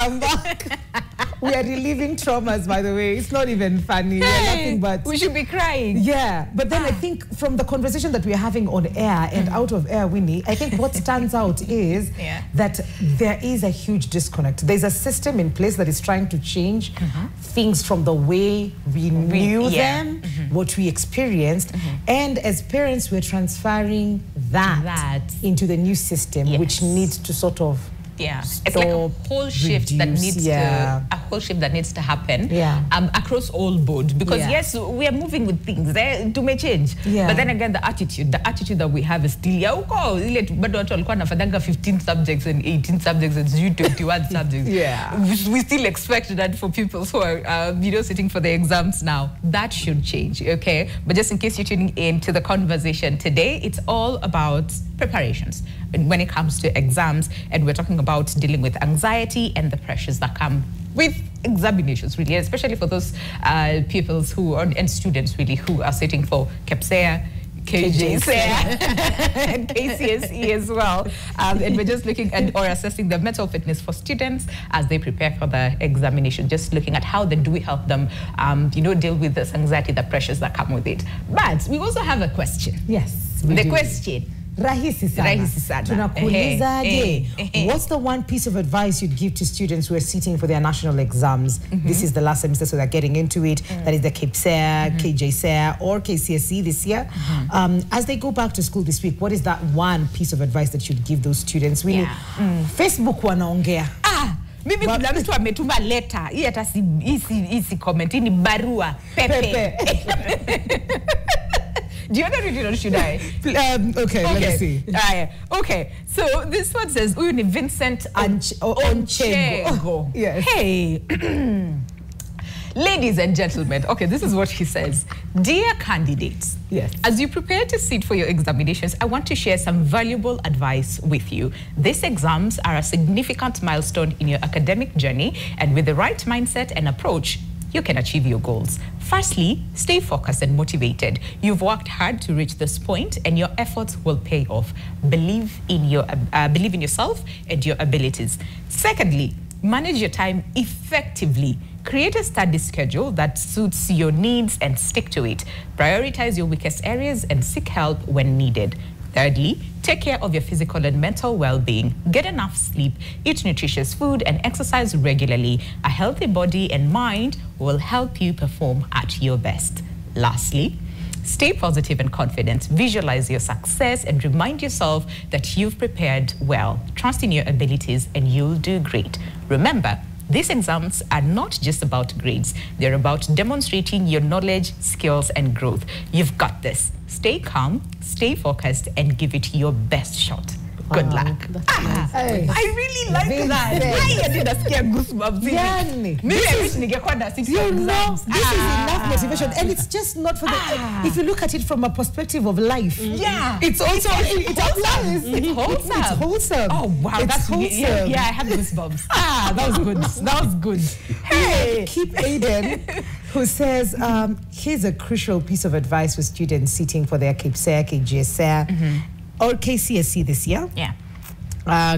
come back. We are reliving traumas, by the way. It's not even funny. We're laughing, but we should be crying. Yeah, but then I think from the conversation that we're having on air and out of air, Winnie, I think what stands out is that there is a huge disconnect. There's a system in place that is trying to change things from the way we knew them, what we experienced, and as parents, we're transferring that into the new system, which needs to sort of it's like a whole shift that needs to happen across all board, because yes, we are moving with things to may change, but then again the attitude that we have is still but 15 subjects and 18 subjects and 21 subjects. We still expect that for people who are sitting for the exams now. That should change, okay? But just in case you're tuning in to the conversation today, it's all about preparations when it comes to exams, and we're talking about dealing with anxiety and the pressures that come with examinations, really, especially for those pupils who are, and students really, who are sitting for KPSEA, KJSEA, and KCSE as well. And we're just looking at or assessing the mental fitness for students as they prepare for the examination, just looking at how then do we help them, deal with this anxiety, the pressures that come with it. But we also have a question. Yes, the question. Rahisi sana. Tunakuulizaje, what's the one piece of advice you'd give to students who are sitting for their national exams? This is the last semester, so they're getting into it. That is the KPSEA, KJSEA, or KCSE this year. As they go back to school this week, what is that one piece of advice that you'd give those students? Facebook wanaongea. Mimi kuna mtu ametuma letter. Hii hata si comment, ni barua pepe. Do you want to read it or should I? Okay, let's see. Okay, so this one says, Uyuni Vincent Onchego. Yes. Hey, ladies and gentlemen, okay, this is what he says. Dear candidates, as you prepare to sit for your examinations, I want to share some valuable advice with you. These exams are a significant milestone in your academic journey, and with the right mindset and approach, you can achieve your goals. Firstly, stay focused and motivated. You've worked hard to reach this point, and your efforts will pay off. Believe in yourself and your abilities. Secondly, manage your time effectively. Create a study schedule that suits your needs and stick to it. Prioritize your weakest areas and seek help when needed. Thirdly, take care of your physical and mental well-being. Get enough sleep, eat nutritious food, and exercise regularly. A healthy body and mind will help you perform at your best. Lastly, stay positive and confident. Visualize your success and remind yourself that you've prepared well. Trust in your abilities and you'll do great. Remember, these exams are not just about grades. They're about demonstrating your knowledge, skills, and growth. You've got this. Stay calm, stay focused, and give it your best shot. Good luck. Nice. I really like that. I did a scare goosebumps. This is enough motivation, and it's just not for the. If you look at it from a perspective of life, it's also it applies. It's wholesome. It's wholesome. Oh wow, that's wholesome. Yeah, I have goosebumps. That was good. That was good. Hey, Keep Aiden, who says, here's a crucial piece of advice for students sitting for their KPSEA, KJSEA, or KCSE this year.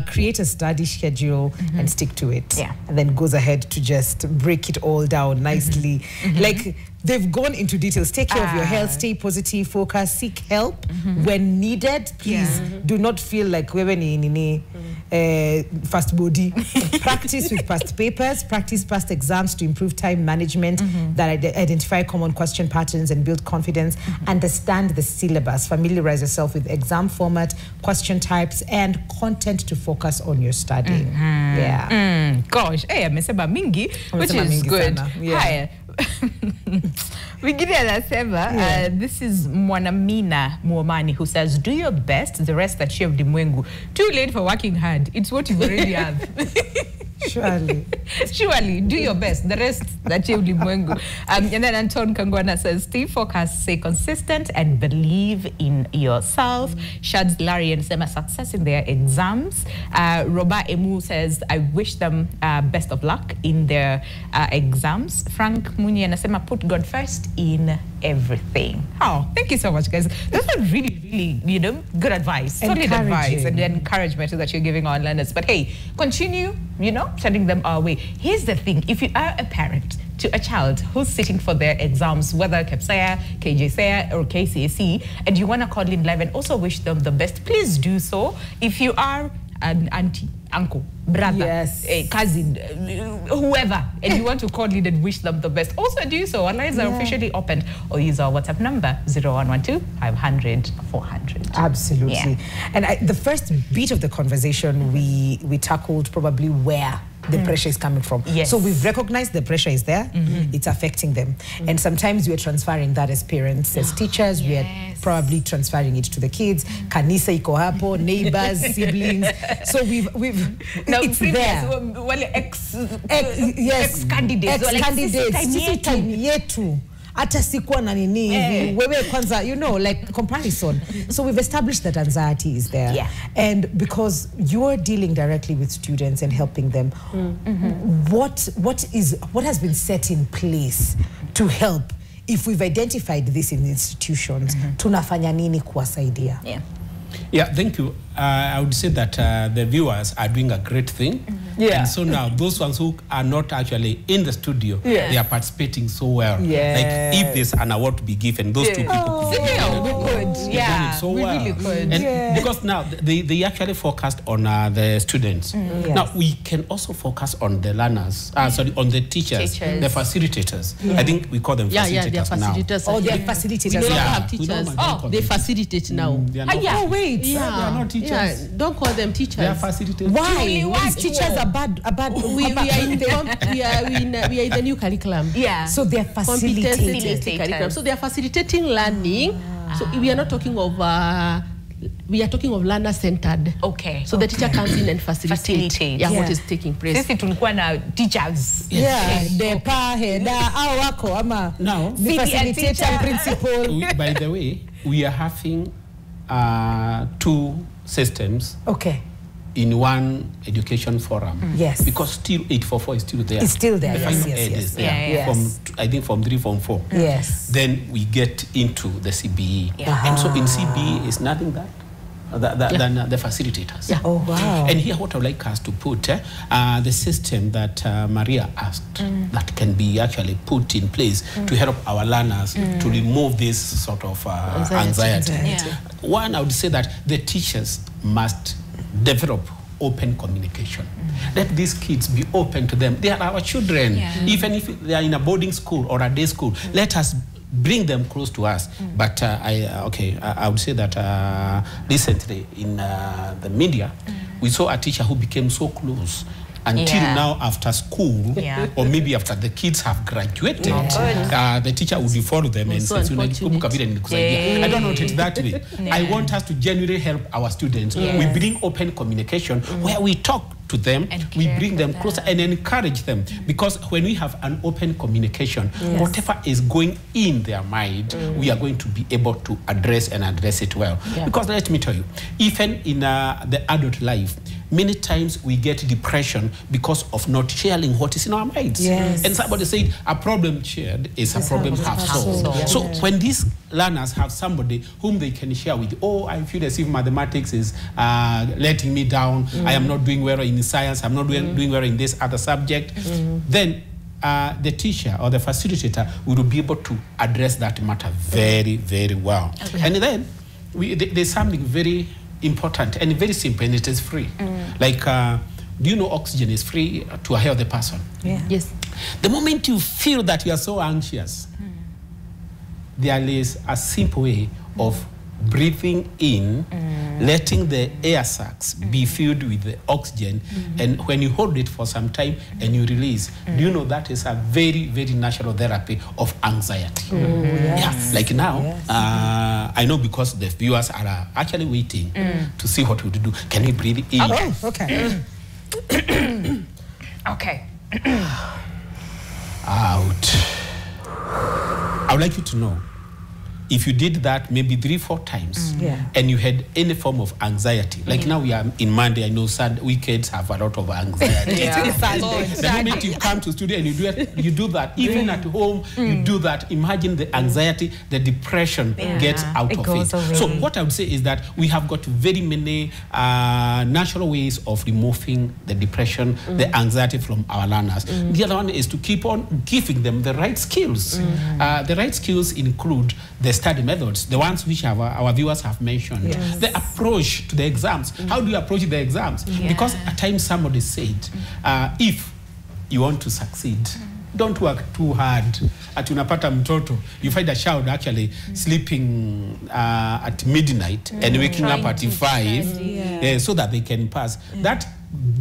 Create a study schedule and stick to it. And then goes ahead to just break it all down nicely. Like, they've gone into details. Take care of your health, stay positive, focus, seek help when needed. Please do not feel like we're in fast body. Practice with past papers, practice past exams to improve time management, that identify common question patterns and build confidence. Understand the syllabus, familiarize yourself with exam format, question types, and content to focus on your studying. Gosh, amesema mingi, which is good. This is Mwanamina Muomani, who says, do your best, the rest that you have dimwengu. Too late for working hard. It's what you already have. Surely, do your best, the rest that you have dimwengu. And then Anton Kangwana says, stay focused, stay consistent, and believe in yourself. Shads Larry and Sema success in their exams. Roba Emu says, I wish them best of luck in their exams. Frank Munye and Sema put God first in everything. Oh, thank you so much, guys. Those are really, really, good advice. Solid advice and encouragement that you're giving our learners. But hey, continue, sending them our way. Here's the thing. If you are a parent to a child who's sitting for their exams, whether KPSEA, KJSEA, or KCSE, and you want to call in live and also wish them the best, please do so. If you are an auntie, uncle, brother, cousin, whoever, and you want to call in and wish them the best, also do so. Our lines are officially opened, or use our WhatsApp number 0112 500 400. Absolutely. Yeah. And the first bit of the conversation, we tackled probably where the pressure is coming from. Yes. So we've recognized the pressure is there, it's affecting them. And sometimes we're transferring that as parents, as teachers, we are probably transferring it to the kids, kanisa iko hapo, neighbors, siblings. So we've now, it's there. Ex-candidates. Sisi time yetu. Hata sikuwa na nini hivi wewe kwanza like comparison. So we've established that anxiety is there, and because you're dealing directly with students and helping them, what has been set in place to help? If we've identified this in institutions, tunafanya nini kuwasaidia? Yeah, thank you. I would say that the viewers are doing a great thing. And so now, those ones who are not actually in the studio, they are participating so well. Like, if there's an award to be given, those two people could. We really could. And because now, they actually focused on the students. Now, we can also focus on the learners, on the teachers, the facilitators. I think we call them facilitators they're facilitators now. Oh, they're facilitators. We don't have teachers. They facilitate now. Oh, wait. They are not teachers. Don't call them teachers. They are facilitators. Why? Why? Teachers are bad. We are in the new curriculum. So they are facilitating curriculum. So they are facilitating learning. So we are not talking of. We are talking of learner-centered. Okay. So the teacher comes in and facilitate. What is taking place. Sisi tulikuwa na teachers. Depa, heda, au wako ama. Now, the facilitator principal. By the way, we are having 2 systems in one education forum. Yes. Because still 844 is still there. It's still there. The final aid is there. I think from 3, from 4. Yes. Then we get into the CBE. And so in CBE is nothing than the facilitators. Oh, wow. And here what I would like us to put, the system that Maria asked, that can be actually put in place to help our learners to remove this sort of anxiety. One, I would say that the teachers must develop open communication. Let these kids be open to them. They are our children. Even if they are in a boarding school or a day school, let us bring them close to us. But I would say that recently in the media, we saw a teacher who became so close until now after school, or maybe after the kids have graduated, the teacher would follow them and say, I don't want it that way. I want us to genuinely help our students. We bring open communication where we talk to them, we bring them closer and encourage them, because when we have an open communication, whatever is going in their mind, we are going to be able to address it well. Because let me tell you, even in the adult life, many times we get depression because of not sharing what is in our minds. And somebody said, a problem shared is a problem half solved. So when these learners have somebody whom they can share with, I feel as if mathematics is letting me down, I am not doing well in science, I'm not doing well in this other subject, then the teacher or the facilitator will be able to address that matter very, very well. And then there's something very important and very simple, and it is free. Like, do you know oxygen is free to a healthy person? Yes. The moment you feel that you are so anxious, there is a simple way of breathing in, letting the air sacs be filled with the oxygen, and when you hold it for some time and you release, do you know that is a very, very natural therapy of anxiety? Like now, I know because the viewers are actually waiting to see what we do. Can we breathe in? Okay. Out. I would like you to know if you did that maybe 3-4 times, and you had any form of anxiety, like now we are in Monday, I know we kids have a lot of anxiety. The moment you come to studio and you do that, even at home, you do that, imagine the anxiety, the depression gets out of it. So what I would say is that we have got very many natural ways of removing the depression, the anxiety from our learners. The other one is to keep on giving them the right skills. The right skills include the study methods, the ones which our viewers have mentioned. The approach to the exams. How do you approach the exams? Because at times somebody said, if you want to succeed, don't work too hard. At unapata mtoto, you find a child actually sleeping at midnight and waking up at 5 so that they can pass. That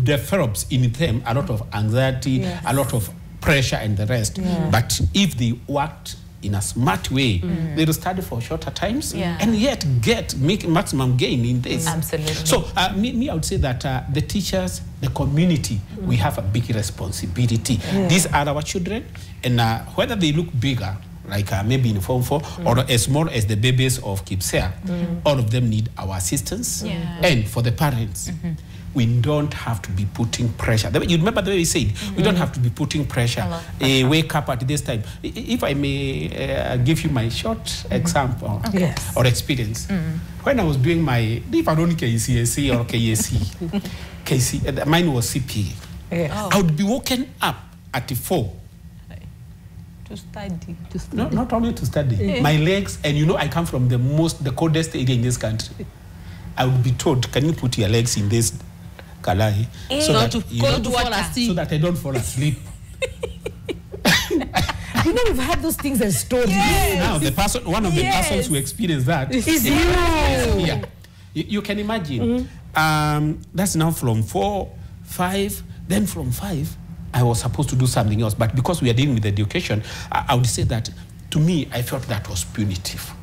develops in them a lot of anxiety, a lot of pressure and the rest. But if they worked in a smart way, they will study for shorter times and yet make maximum gain in this. Absolutely. So I would say that the teachers, the community, we have a big responsibility. These are our children, and whether they look bigger, like maybe in Form 4, or as small as the babies of KIPSEA, all of them need our assistance. And for the parents, we don't have to be putting pressure. You remember the way we said, we don't have to be putting pressure. Wake up at this time. If I may give you my short example or experience. When I was doing my, if I don't KCSE or KAC, mine was CPA. I would be woken up at 4. To study. No, not only to study. My legs, and you know I come from the coldest area in this country. I would be told, can you put your legs in this kalai so that I don't fall asleep. You know, we've had those things as stories. Now one of the persons who experienced that is you. You can imagine. That's now from 4, 5, then from 5 I was supposed to do something else, but because we are dealing with education, I would say that to me I felt that was punitive.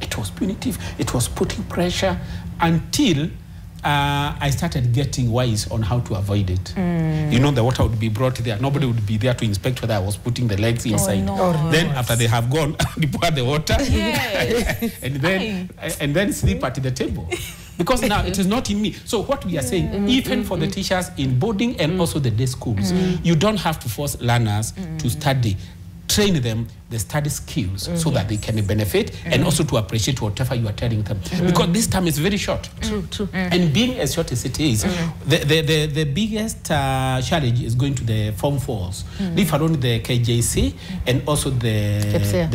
It was punitive. It was putting pressure until I started getting wise on how to avoid it. You know, the water would be brought there. Nobody would be there to inspect whether I was putting the legs inside. Then after they have gone, they pour the water and then sleep at the table. Because now it is not in me. So what we are saying, even for the teachers in boarding and also the day schools, you don't have to force learners to study. Train them the study skills so that they can benefit and also to appreciate whatever you are telling them. Because this time is very short. True. And being as short as it is, the biggest challenge is going to the Form 4s. Leave alone the KJC and also the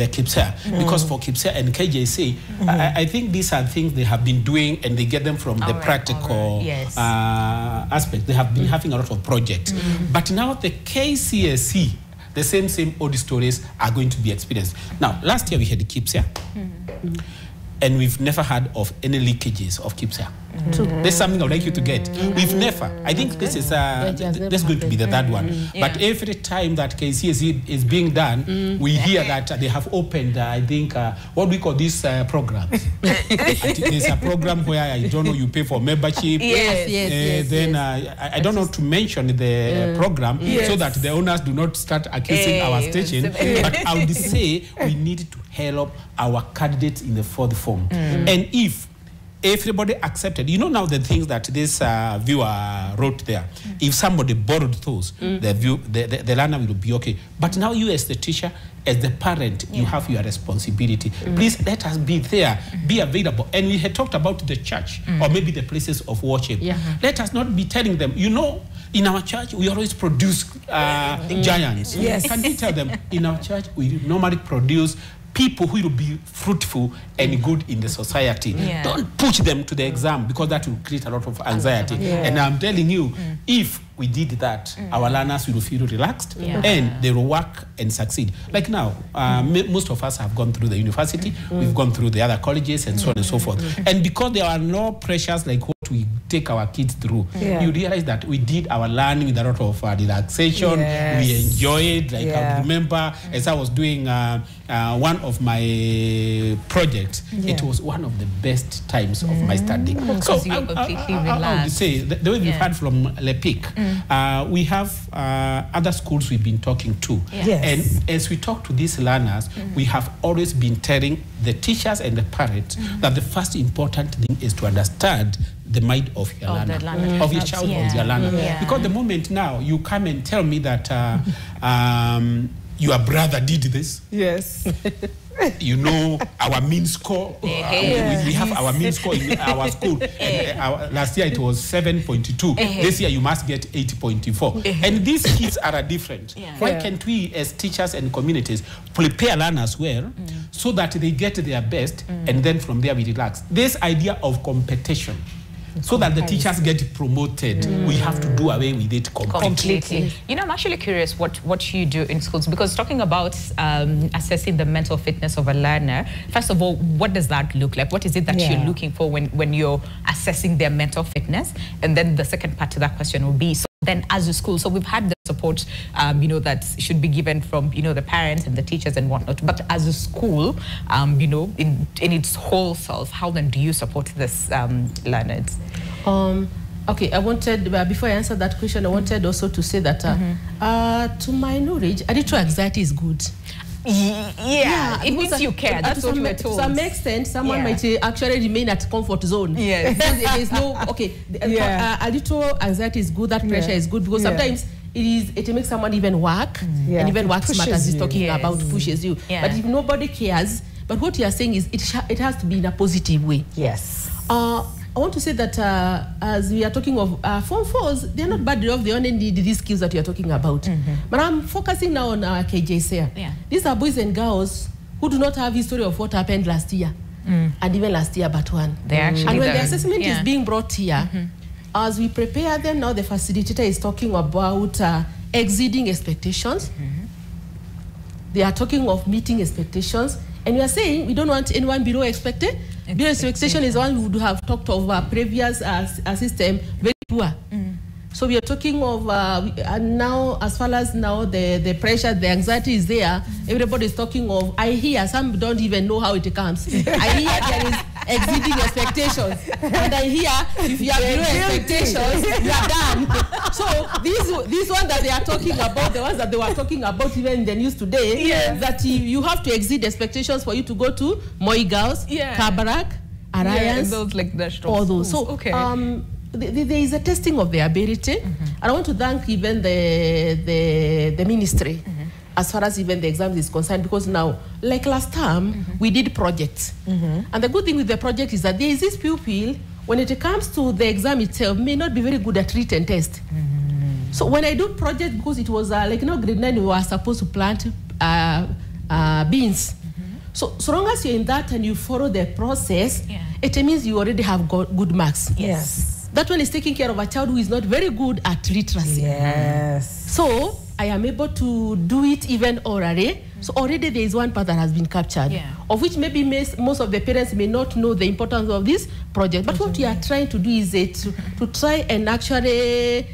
KIPSEA. Because for KIPSEA and KJC, I think these are things they have been doing and they get them from the practical aspect. They have been having a lot of projects. But now the KCSE, the same old stories are going to be experienced. Now, last year we had the KIPSEA, and we've never heard of any leakages of KIPSEA. There's something I'd like you to get. We've never. I think this is going to be the third one. But every time that KCSE is being done, we hear that they have opened, I think, what we call these programs. There's a program where, I don't know, you pay for membership. Then I don't know to mention the program so that the owners do not start accusing our station. But I would say we need to help our candidates in the 4th form. And if everybody accepted, you know, now the things that this viewer wrote there, if somebody borrowed those, the learner will be okay. But now you as the teacher, as the parent, you have your responsibility. Please let us be there, be available. And we had talked about the church or maybe the places of worship. Let us not be telling them, you know, in our church, we always produce giants. Can we tell them, in our church, we normally produce people who will be fruitful and good in the society. Don't push them to the exam because that will create a lot of anxiety. And I'm telling you, if we did that, our learners will feel relaxed and they will work and succeed. Like now, most of us have gone through the university, we've gone through the other colleges and so on and so forth. And because there are no pressures like what we take our kids through, you realize that we did our learning with a lot of relaxation. We enjoyed. Like I remember, as I was doing one of my projects, it was one of the best times of my study. So you were completely relaxed. I would say the way we've heard from LEPIC, we have other schools we've been talking to, and as we talk to these learners, we have always been telling the teachers and the parents that the first important thing is to understand the mind of your learner, of your child, of your learner. Because the moment now you come and tell me that your brother did this. Yes. You know, our mean score, we have our mean score in our school. Last year it was 7.2. This year you must get 8.4. And these kids are different. Why can't we as teachers and communities prepare learners well so that they get their best and then from there we relax? This idea of competition, so that the teachers get promoted, we have to do away with it completely. You know, I'm actually curious what you do in schools, because talking about assessing the mental fitness of a learner, first of all, what does that look like? What is it that you're looking for when you're assessing their mental fitness? And then the second part to that question will be, so then as a school, so we've had the support, you know, that should be given from, you know, the parents and the teachers and whatnot. But as a school, you know, in its whole self, how then do you support this learners? Okay, I wanted, before I answer that question, I wanted also to say that to my knowledge, additional anxiety is good. Yeah, it means you care. That's what we're told. To some extent, someone might actually remain at comfort zone. Yes. There's no, a little anxiety is good, that pressure is good, because sometimes it makes someone even work, and even work smart, as he's talking about, pushes you. But if nobody cares, but what you are saying is it has to be in a positive way. Yes. I want to say that as we are talking of Form 4s, they're not bad enough. They only need these skills that you're talking about. But I'm focusing now on KJSEA. These are boys and girls who do not have history of what happened last year, and even last year but one. And when the assessment is being brought here, as we prepare them now, the facilitator is talking about exceeding expectations. They are talking of meeting expectations. And we are saying we don't want anyone below expected. Below expectation is one who would have talked of previous system, very poor. So we are talking of now, as far as now the pressure, the anxiety is there. Everybody is talking of, I hear, some don't even know how it comes. I hear there is exceeding expectations. And I hear, if you have below expectations, you are done. So these ones that they are talking about, the ones that they were talking about even in the news today, that you have to exceed expectations for you to go to Moi Girls, Kabarak, Alliance, those like the all those. So there is a testing of their ability. And I want to thank even the ministry as far as even the exams is concerned, because now, like last time, we did projects. And the good thing with the project is that there is this pupil, when it comes to the exam itself, may not be very good at written test. So when I do project, because it was like, you know, grade 9, we were supposed to plant beans. So long as you're in that and you follow the process, it means you already have got good marks. Yes. That one is taking care of a child who is not very good at literacy. Yes. So I am able to do it even orally. So already there is one part that has been captured, of which maybe most of the parents may not know the importance of this project. But what we are trying to do is to try and actually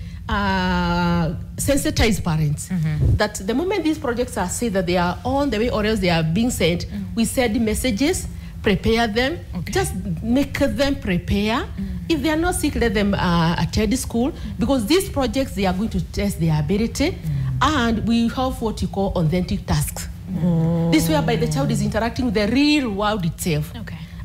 sensitize parents that the moment these projects are said that they are on the way or else they are being sent, we send messages, prepare them, just make them prepare. If they are not sick, let them attend school, because these projects, they are going to test their ability, and we have what you call authentic tasks. This whereby the child is interacting with the real world itself.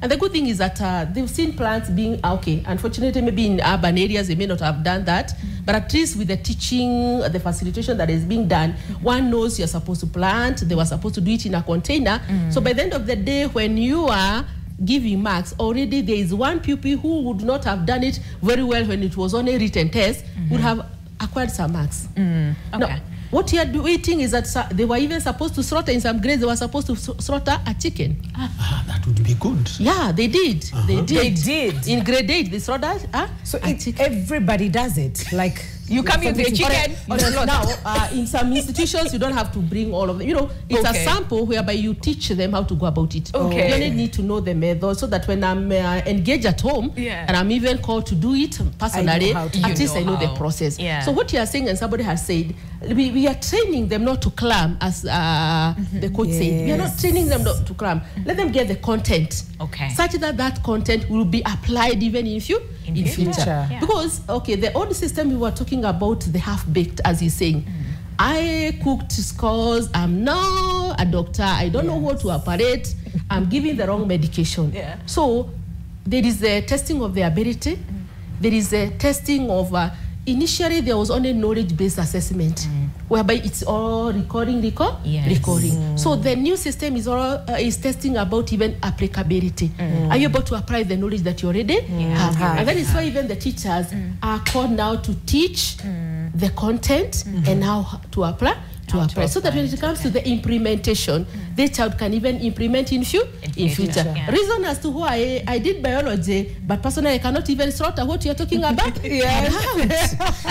And the good thing is that they've seen plants being, unfortunately, maybe in urban areas, they may not have done that, but at least with the teaching, the facilitation that is being done, one knows you're supposed to plant, they were supposed to do it in a container. So by the end of the day, when you are giving marks, already there is one pupil who would not have done it very well when it was on a written test, would have acquired some marks. Now, what you are doing is that they were even supposed to slaughter, in some grades, they were supposed to slaughter a chicken. That would be good. Yeah, they did. They did. They did. In grade 8, they slaughtered so everybody does it. Like, You come in the chicken. Now, in some institutions, you don't have to bring all of them. You know, it's a sample whereby you teach them how to go about it. Okay. You only need to know the method so that when I'm engaged at home and I'm even called to do it personally, at least I know the process. Yeah. So what you are saying, and somebody has said, we are training them not to clam, as the coach said. We are not training them not to clam. Let them get the content, such that that content will be applied even in future. Yeah. Because, the old system we were talking about, the half-baked, as he's saying. I cooked scores, I'm now a doctor, I don't know how to operate, I'm giving the wrong medication. So there is the testing of the ability, there is a testing of, initially there was only knowledge-based assessment, whereby it's all recording. So the new system is testing about even applicability. Are you able to apply the knowledge that you already have? And that is why even the teachers are called now to teach the content and how to apply. So that when it comes to the implementation, the child can even implement in future. Reason as to why I did biology, but personally I cannot even sort out what you're talking about.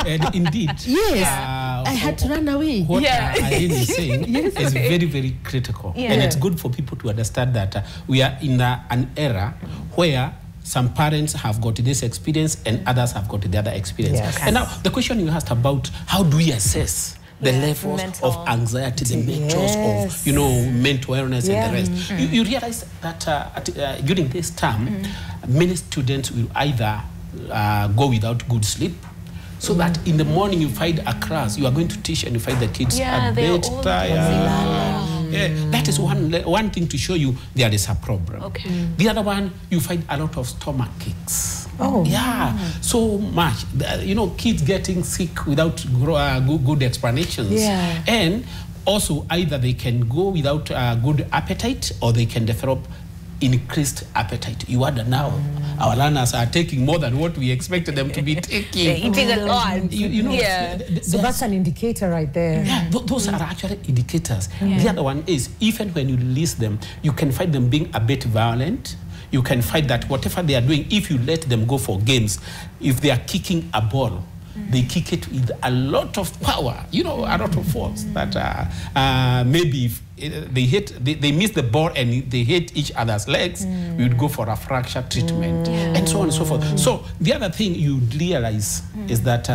And indeed, I had to run away. What Irene is saying is very, very critical. And it's good for people to understand that we are in an era where some parents have got this experience and others have got the other experience. And now the question you asked about how do we assess the levels of anxiety, the methods of, you know, mental illness and the rest. You realize that during this term, many students will either go without good sleep, so that in the morning you find a class, you are going to teach and you find the kids a bit tired. That is one thing to show you there is a problem. The other one, you find a lot of stomach aches. So much. You know, kids getting sick without good explanations. And also, either they can go without good appetite or they can develop increased appetite. You wonder now, our learners are taking more than what we expected them to be taking. They're eating a lot. You know, so that's an indicator right there. Those are actually indicators. The other one is, even when you release them, you can find them being a bit violent. You can find that whatever they are doing, if you let them go for games, if they are kicking a ball, they kick it with a lot of power, you know, a lot of force. That maybe if they miss the ball and they hit each other's legs, we would go for a fracture treatment, and so on and so forth. So the other thing you realize is that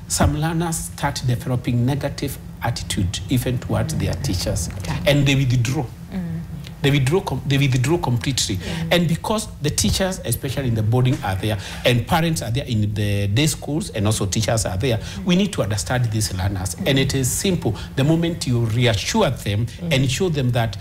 some learners start developing negative attitude even towards their teachers, and they withdraw. They withdraw completely. And because the teachers, especially in the boarding, are there, and parents are there in the day schools, and also teachers are there, we need to understand these learners. And it is simple. The moment you reassure them and show them that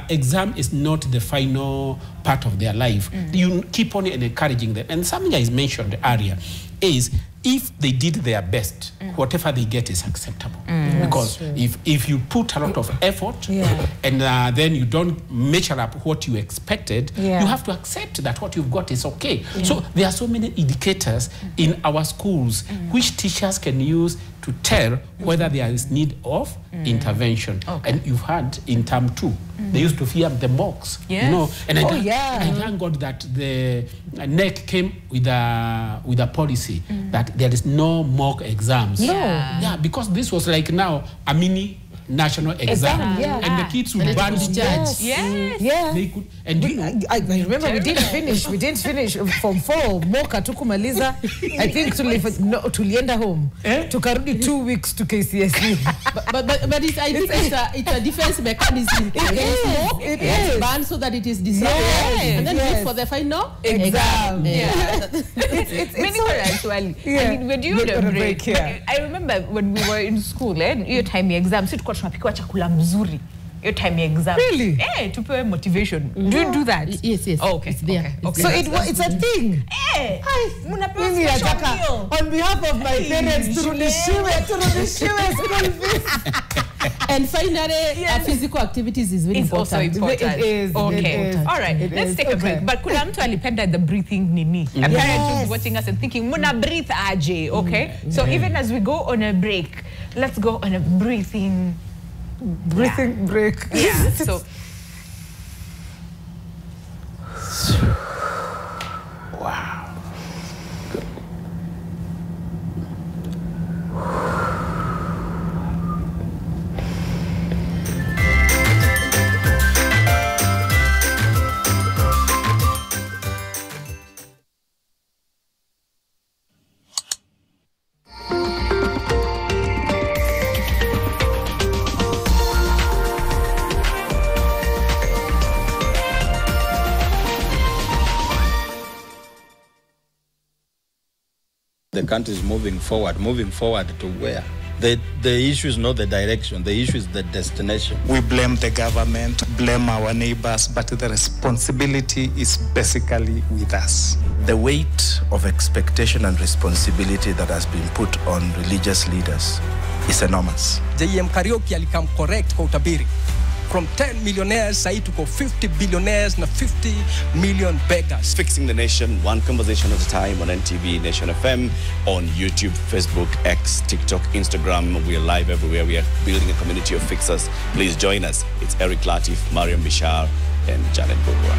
exam is not the final part of their life, you keep on encouraging them. And something I mentioned earlier is, if they did their best, whatever they get is acceptable. Because if you put a lot of effort and then you don't measure up what you expected, you have to accept that what you've got is okay. So there are so many indicators in our schools which teachers can use to tell whether there is need of intervention. And you've had in term 2, they used to fear the mocks, you know. And I thank God that the NEC came with a policy that there is no mock exams. Because this was like now a mini national exam, and the kids would ban judge. They could, and I remember we didn't finish from 4 moka tukumaliza. I think tulienda home tukarudi 2 weeks to KCSE. but it's a defense mechanism. It is banned so that it is disrupted, and then wait for the final exam. It's actually. I mean, we're due a break. I remember when we were in school, your time exam, tunapikwa chakula mzuri. Your time exam. Really? Tupewe motivation. Do you do that? Yes. Oh, okay. It's there. So it's a thing. On behalf of my parents, turudishiwe school fees. And finally, physical activities is very important. Also important. It is. Okay. All right. Let's take a break. But kuna mtu alipenda the breathing nini. A parent who's watching us and thinking, muna breathe aje, okay? So even as we go on a break, let's go on a breathing break. So wow. Good. the country is moving forward to where? The issue is not the direction, the issue is the destination. We blame the government, blame our neighbors, but the responsibility is basically with us. The weight of expectation and responsibility that has been put on religious leaders is enormous. JM Kariuki alikam correct kwa utabiri. From 10 millionaires, sahi tuko 50 billionaires na 50 million beggars. Fixing the Nation, one conversation at a time on NTV, Nation FM, on YouTube, Facebook, X, TikTok, Instagram. We are live everywhere. We are building a community of fixers. Please join us. It's Eric Latif, Mariam Bishar, and Janet Bogwa.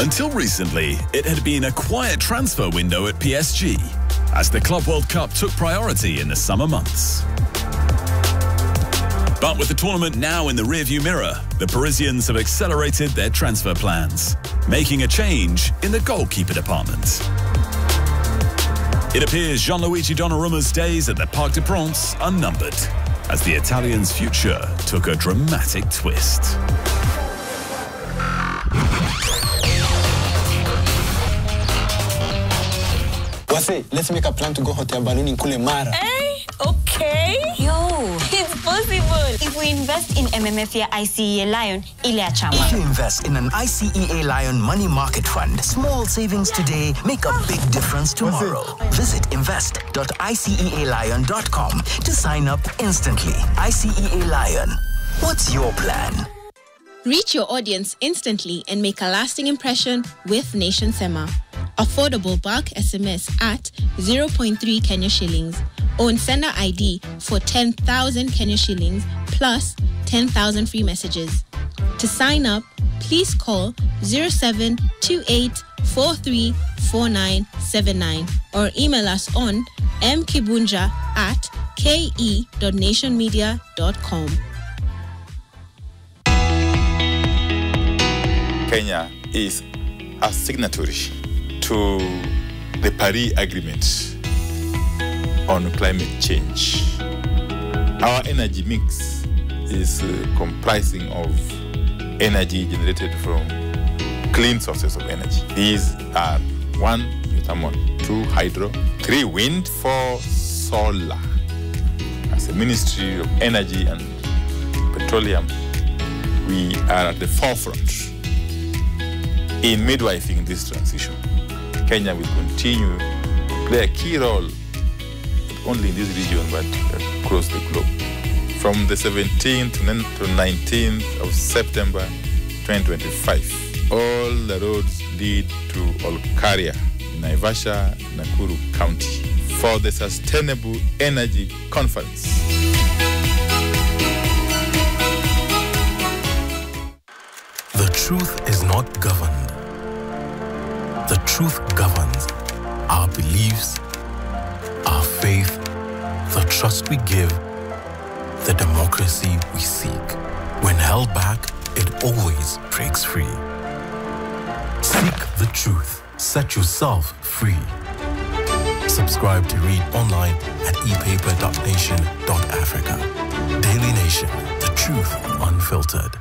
Until recently, it had been a quiet transfer window at PSG, as the Club World Cup took priority in the summer months. But with the tournament now in the rearview mirror, the Parisians have accelerated their transfer plans, making a change in the goalkeeper department. It appears Gianluigi Donnarumma's days at the Parc des Princes are numbered, as the Italian's future took a dramatic twist. Let's make a plan to go hotel balloon in Kulemara. Hey, okay. Yo, it's possible. If we invest in MMFA ICEA Lion, ile achama. If you invest in an ICEA Lion money market fund, small savings today make a big difference tomorrow. Visit invest.icealion.com to sign up instantly. ICEA Lion. What's your plan? Reach your audience instantly and make a lasting impression with Nation Sema. Affordable bulk SMS at 0.3 Kenya shillings. Own sender ID for 10,000 Kenya shillings plus 10,000 free messages. To sign up, please call 0728434979 or email us on mkibunja@ke.nationmedia.com. Kenya is a signatory to the Paris Agreement on climate change. Our energy mix is comprising of energy generated from clean sources of energy. These are 1, thermal, 2, hydro, 3, wind, 4, solar. As a Ministry of Energy and Petroleum, we are at the forefront in midwifing this transition. Kenya will continue to play a key role, not only in this region, but across the globe. From the 17th to 19th of September 2025, all the roads lead to Olkaria, in Naivasha, Nakuru County, for the Sustainable Energy Conference. The truth is not governed. The truth governs our beliefs, our faith, the trust we give, the democracy we seek. When held back, it always breaks free. Seek the truth. Set yourself free. Subscribe to Read online at epaper.nation.africa. Daily Nation, the truth unfiltered.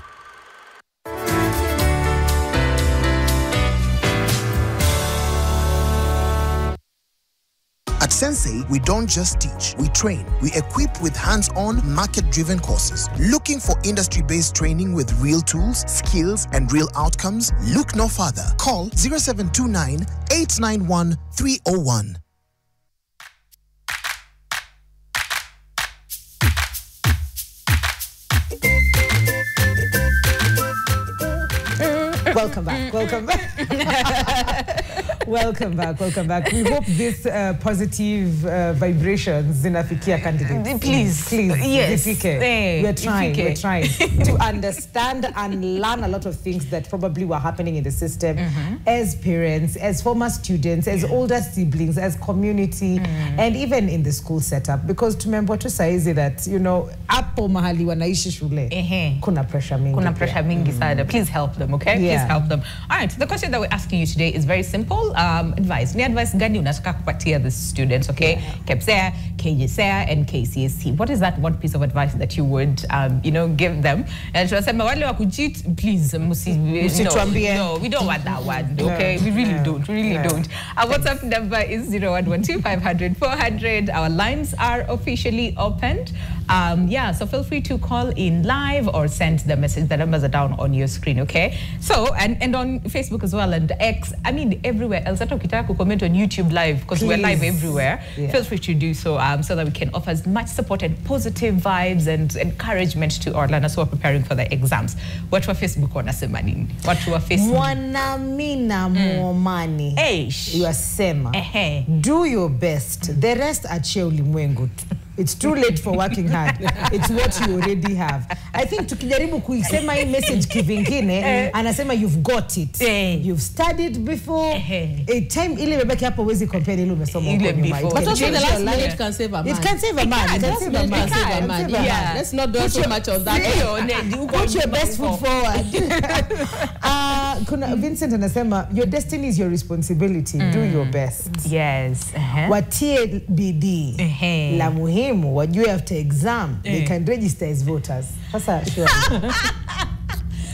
At Sensei, we don't just teach, we train. We equip with hands-on, market-driven courses. Looking for industry-based training with real tools, skills, and real outcomes? Look no further. Call 0729 891 301. Welcome back. Welcome back. Welcome back. Welcome back. We hope this positive vibrations zinafikia candidates. Please. Yes. We're trying to understand and learn a lot of things that probably were happening in the system as parents, as former students, as older siblings, as community, and even in the school setup. Because tumembo tu saizi that, you know, hapo mahali wanaishi shule, kuna pressure mingi. Kuna pressure mingi sana. Please help them, okay? Yeah. Please help them. All right, the question that we're asking you today is very simple. advice. Ni advice gani unataka kupatia the students, okay? KPSEA, KJSEA, and KCSE. What is that one piece of advice that you would, give them? And tunasema wale wa kucheat, please, no, we don't want that one, okay? We really don't, don't. Our WhatsApp number is 0112500 Our lines are officially opened. So feel free to call in live or send the message. The numbers are down on your screen, okay? So, and on Facebook as well, and X, I mean, everywhere else. Ukitaka comment on YouTube live, because we're live everywhere. Feel free to do so, so that we can offer as much support and positive vibes and encouragement to our learners who are preparing for the exams. What wa Facebook wanasema nini? What wa Facebook? Wanamina muomani. You are sema. Do your best. The rest achie ulimwengu. It's too late for working hard. It's what you already have. I think tukijaribu kuisema hii message kivingine, anasema you've got it. You've studied before. A time ile mebaki hapo wezi compare ile umesoma huko nyuma. But also the last minute can save a man. It can save a man. It can save a man. Yeah. Let's not dwell so much on that. Put your best foot forward. Kuna Vincent anasema your destiny is your responsibility. Do your best. Yes. Watie bidii. La muhimu wajue after exam they can register as voters. Sasa sure.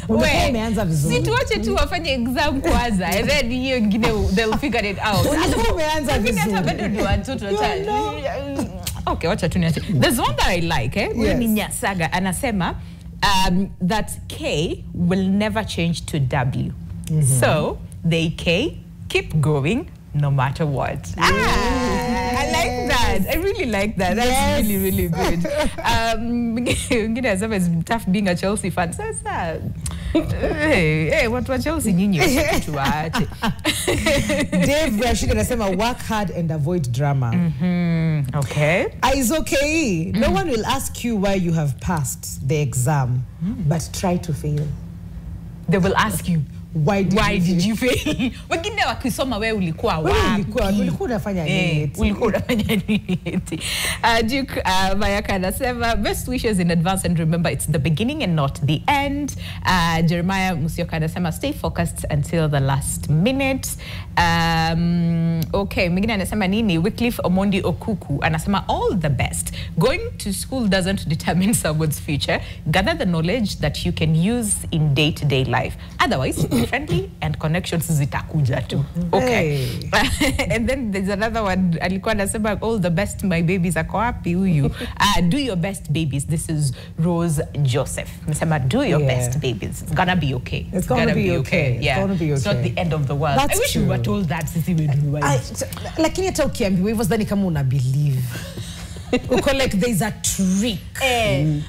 Umeanza vizuri. Si tuache tu wafanye exam kwanza and then hiyo ingine they'll figure it out. Umeanza vizuri. Bado ni watoto Okay, wacha tu niache. There's one that I like, Ni Nyasaga anasema that K will never change to W. So they keep going no matter what. I like that. I really like that. That's really, really good. It's tough being a Chelsea fan. Hey, what Chelsea nyinyi? Dave Rashid anasema work hard and avoid drama. Okay. It's okay. No one will ask you why you have passed the exam, but try to fail. They will ask you, why did you fail? Wengine wakisoma wewe ulikuwa wapi? Ulikuwa unafanya nini? Duke Mayaka anasema best wishes in advance and remember it's the beginning and not the end. Jeremiah Musioka anasema stay focused until the last minute. Okay, mwingine anasema nini? Wycliffe Omondi Okuku anasema all the best. Going to school doesn't determine someone's future. Gather the knowledge that you can use in day-to-day life. Otherwise, friendly and connections zitakuja tu. Okay. And then there's another one. Alikuwa anasema all the best my babies ako wapi huyu. Do your best babies. This is Rose Joseph. Anasema do your best babies. It's gonna be okay. It's gonna be okay. Yeah. It's gonna be okay. It's not the end of the world. That's I wish true. you were told that sisi wedu. Lakini hata ukiambiwa hivyo sidhani kama una believe. Like there's a trick.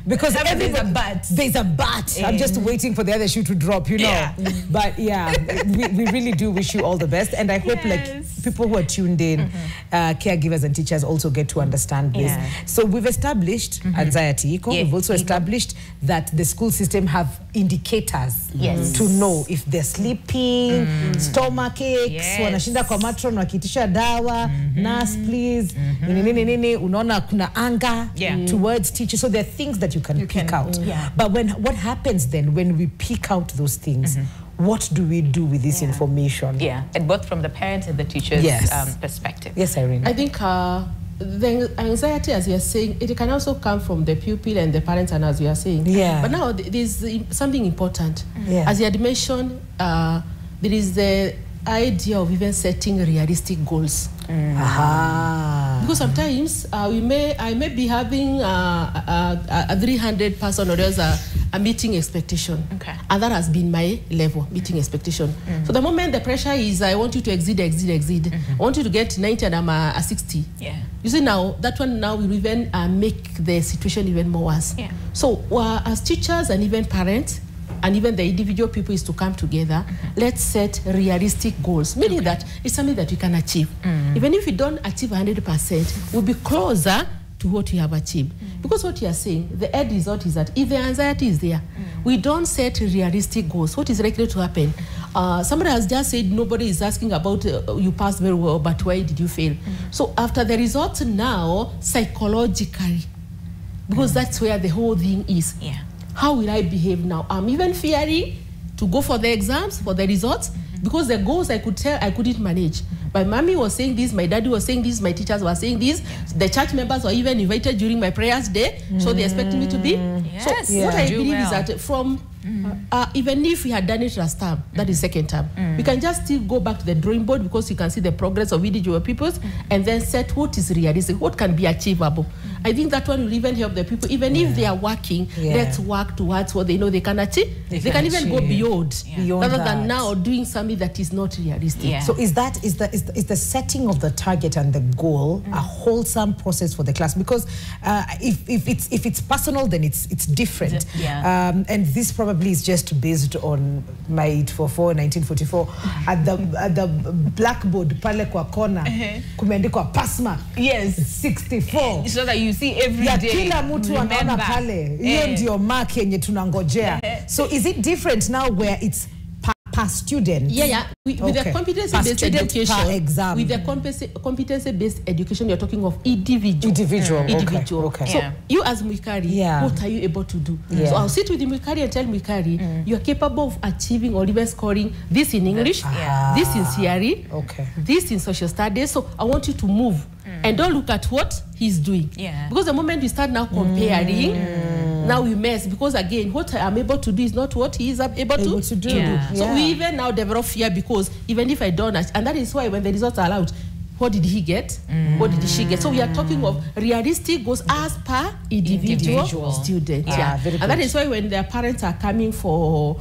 Because there's a but. I'm just waiting for the other shoe to drop, you know. But yeah, we really do wish you all the best. And I hope like people who are tuned in, caregivers and teachers also get to understand this. So we've established anxiety. We've also established that the school system have indicators to know if they're sleeping, stomach aches, wanashinda kwa matron wakitisha dawa, nurse please, nini, unaona kuna anger towards teachers. So there are things that you can pick out. But what happens then when we pick out those things? What do we do with this information? And both from the parents and the teachers' perspective. Yes, Irene. I think the anxiety, as you are saying, it can also come from the pupil and the parents, and as you are saying. But now there's something important. As you had mentioned, there is the idea of even setting realistic goals. Because sometimes I may be having a 300 person or there's a meeting expectation, and that has been my level meeting expectation. So the moment the pressure is, I want you to exceed. I want you to get 90 and I'm a 60. You see now that one now will even make the situation even more worse. So as teachers and even parents, and even the individual people is to come together, let's set realistic goals, meaning that it's something that we can achieve. Even if we don't achieve 100%, we'll be closer to what we have achieved. Because what you are saying, the end result is that if the anxiety is there, we don't set realistic goals, what is likely to happen? Somebody has just said nobody is asking about you passed very well, but why did you fail? So after the results now, psychologically, because that's where the whole thing is. How will I behave now? I'm even fearing to go for the exams, for the results, because the goals I could tell I couldn't manage. My mommy was saying this, my daddy was saying this, my teachers were saying this, the church members were even invited during my prayers day, so they expected me to be. Yes. So what I believe is that from even if we had done it last time, that is second time, we can just still go back to the drawing board, because you can see the progress of individual peoples, and then set what is realistic, what can be achievable. I think that one will even help the people, even if they are working, let's work towards what they know they can achieve. They can even go beyond rather than now doing something that is not realistic. So is the setting of the target and the goal a wholesome process for the class? Because if it's personal, then it's different. And this probably is just based on my 844 1944 at the blackboard pale kwa kona kumeandikwa pasma 64, so that you see every day. Kila mtu anaona pale hiyo ndio mark yenye tunangojea. So is it different now where it's per student? With the competency-based education, with the competency-based education, you're talking of individual. So you as Mwikari, what are you able to do? So I'll sit with Mwikari and tell Mwikari, you're capable of achieving or even scoring this in English, this in CRE, this in social studies. So I want you to move and don't look at what he's doing. Because the moment we start now comparing, now we mess, because again, what I'm able to do is not what he is able to do. So we even now develop fear, because even if I don't, and that is why when the results are out, what did he get? What did she get? So we are talking of realistic goals as per individual student. And that is why when their parents are coming for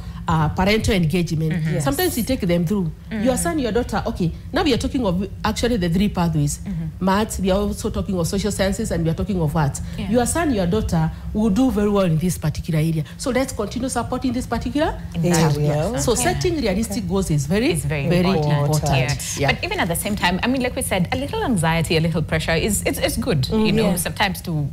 parental engagement, sometimes you take them through. Your son, your daughter, okay, now we are talking of actually the 3 pathways. Maths, we are also talking of social sciences, and we are talking of what? Your son, your daughter will do very well in this particular area. So let's continue supporting this particular area. So setting realistic goals is very important. But even at the same time, I mean, like we said, a little anxiety, a little pressure is good, you know, sometimes to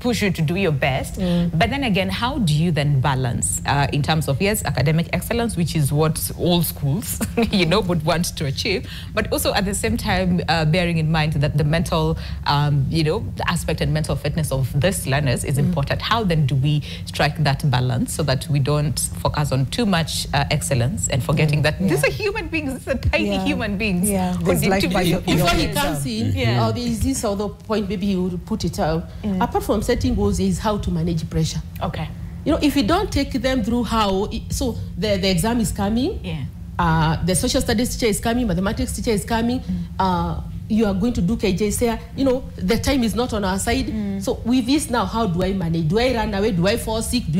push you to do your best. But then again, how do you then balance in terms of, yes, academic excellence, which is what all schools, you know, would want to achieve, but also at the same time, bearing in mind that the mental, you know, aspect and mental fitness of these learners is important. How then do we strike that balance so that we don't focus on too much excellence and forgetting that these are human beings, these are tiny human beings. Before he comes in, there is this other point, maybe he would put it out. Apart from setting goals, is how to manage pressure. You know, if you don't take them through how, so the exam is coming, the social studies teacher is coming, mathematics teacher is coming, you are going to do KJSEA, you know, the time is not on our side. So with this now, how do I manage? Do I run away? Do I fall sick? Do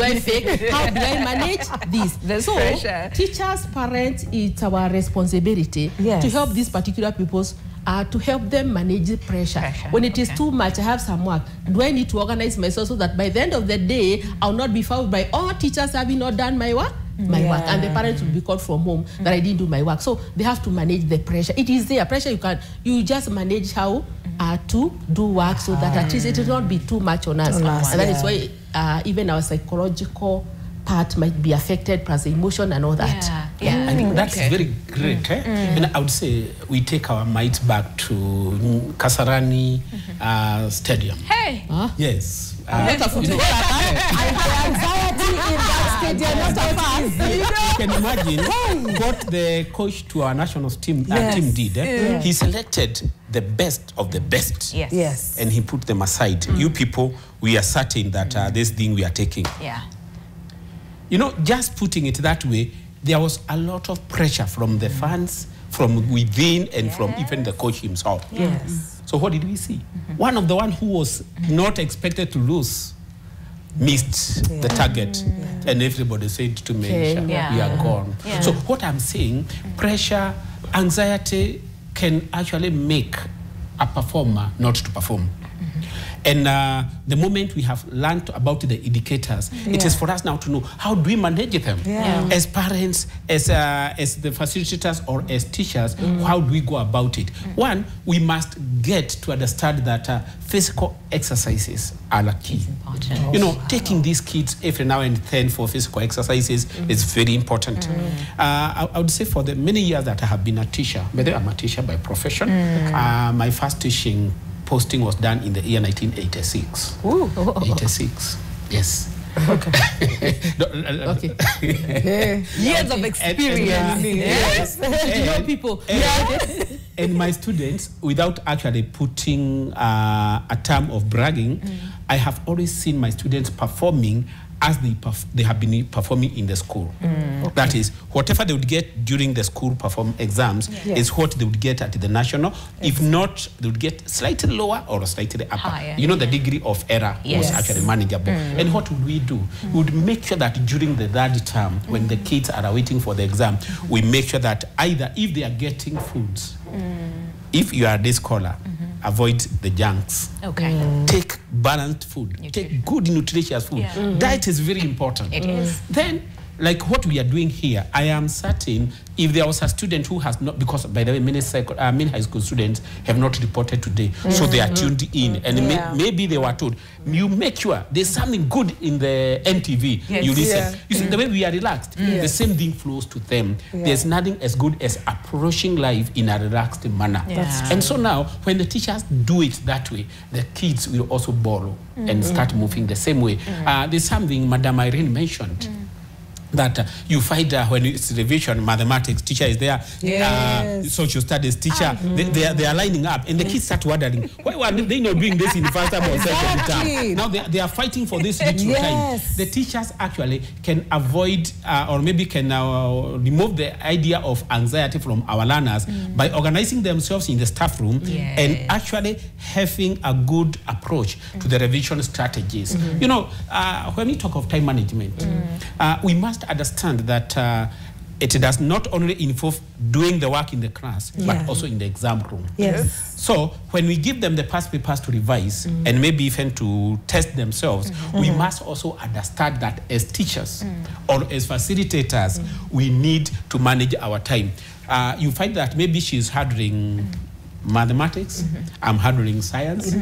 I fake? How do I manage this? So pressure. Teachers, parents, it's our responsibility to help these particular peoples, to help them manage the pressure. When it is too much, I have some work. Do I need to organize myself so that by the end of the day, I'll not be found by all teachers having not done my work? Work, and the parents will be called from home that I didn't do my work. So they have to manage the pressure. It is there. Pressure, you just manage how to do work so that at least it will not be too much on us. And that is why even our psychological part might be affected, plus emotion and all that. I think that's very great. And I would say we take our might back to Kasarani Stadium. Yes. You can imagine what the coach to our national team did. He selected the best of the best. And he put them aside. You people, we are certain that this thing we are taking. You know, just putting it that way, there was a lot of pressure from the fans, from within, and from even the coach himself. So what did we see? One of the one who was not expected to lose missed the target, and everybody said to me, we are gone. So what I'm saying, pressure, anxiety can actually make a performer not to perform. And the moment we have learned about the indicators, it is for us now to know how do we manage them as parents, as the facilitators, or as teachers. How do we go about it? One, we must get to understand that physical exercises are the key. You know, taking these kids every now and then for physical exercises is very important. I would say for the many years that I have been a teacher, whether I'm a teacher by profession, my first teaching posting was done in the year 1986. 86, yes. Years of experience. Yes. You know people. And my students, without actually putting a term of bragging, I have always seen my students performing as they have been performing in the school. That is, whatever they would get during the school exams is what they would get at the national. If not, they would get slightly lower or slightly upper. Higher. You know, the degree of error was actually manageable. And what would we do? We would make sure that during the third term, when the kids are waiting for the exam, we make sure that either if they are getting foods, if you are a day scholar, avoid the junks. Take balanced food. Take good nutritious food. Diet is very important. It is. Then, like what we are doing here, I am certain if there was a student who has not, because by the way, many high school students have not reported today, so they are tuned in, and maybe they were told, you make sure there's something good in the NTV, you listen. You see, the way we are relaxed, the same thing flows to them. There's nothing as good as approaching life in a relaxed manner. And so now, when the teachers do it that way, the kids will also borrow and start moving the same way. There's something Madam Irene mentioned, that you find when it's revision, mathematics teacher is there, social studies teacher, they are lining up, and the kids start wondering, why are they not doing this in the first time or second term? Now they are fighting for this little time. The teachers actually can avoid or maybe can remove the idea of anxiety from our learners by organizing themselves in the staff room and actually having a good approach to the revision strategies. You know, when we talk of time management, we must understand that it does not only involve doing the work in the class, but also in the exam room. So when we give them the past papers to revise and maybe even to test themselves, we must also understand that as teachers or as facilitators, we need to manage our time. You find that maybe she's handling mathematics, I'm handling science,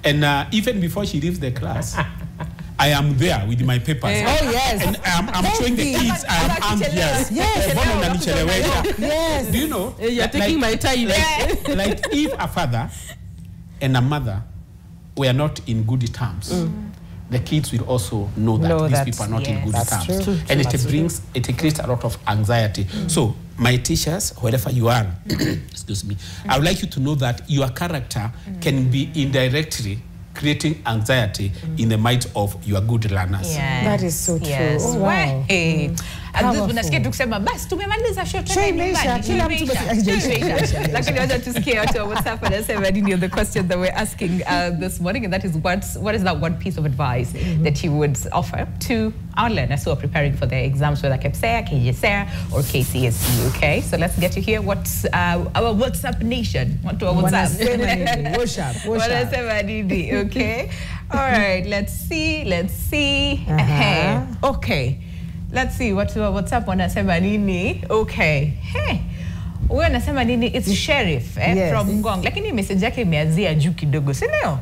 and even before she leaves the class, I am there with my papers. And I'm showing the kids I am here. Do you know? You're taking my time. Like if a father and a mother were not in good terms, the kids will also know that these people are not in good terms. And it creates a lot of anxiety. So my teachers, wherever you are, excuse me, I would like you to know that your character can be indirectly creating anxiety in the minds of your good learners. That is so true. Oh, wow. Unasikia tukisema basi tumemaliza show tumeisha. Lakini wacha tusikie watu wa WhatsApp wanasema nini the question that we're asking this morning, and that is what is that one piece of advice that you would offer to our learners who are preparing for their exams, whether KPSEA, KJSEA or KCSE. Okay, so let's get to hear what our WhatsApp nation, what to our WhatsApp. Okay, all right, let's see. Okay, let's see what's up wanasema nini. Okay, hey, wewe anasema nini? It's Sheriff from Ngong, lakini message yake imeanzia juu kidogo, si ndio?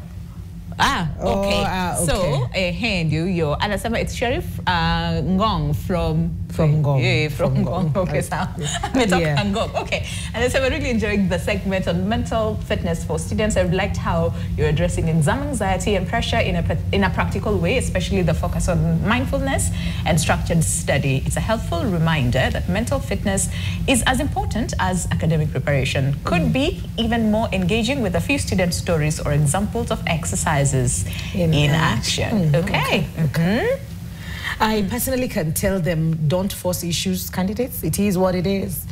Okay. So ndio anasema it's Sheriff Ngong from Ngong. From Ngong. Okay, sawa. Ametoka Ngong. Okay. And I said, really enjoying the segment on mental fitness for students. I liked how you're addressing exam anxiety and pressure in a practical way, especially the focus on mindfulness and structured study. It's a helpful reminder that mental fitness is as important as academic preparation. Could be even more engaging with a few student stories or examples of exercises in action. Okay. I personally can tell them, don't force issues, candidates. It is what it is.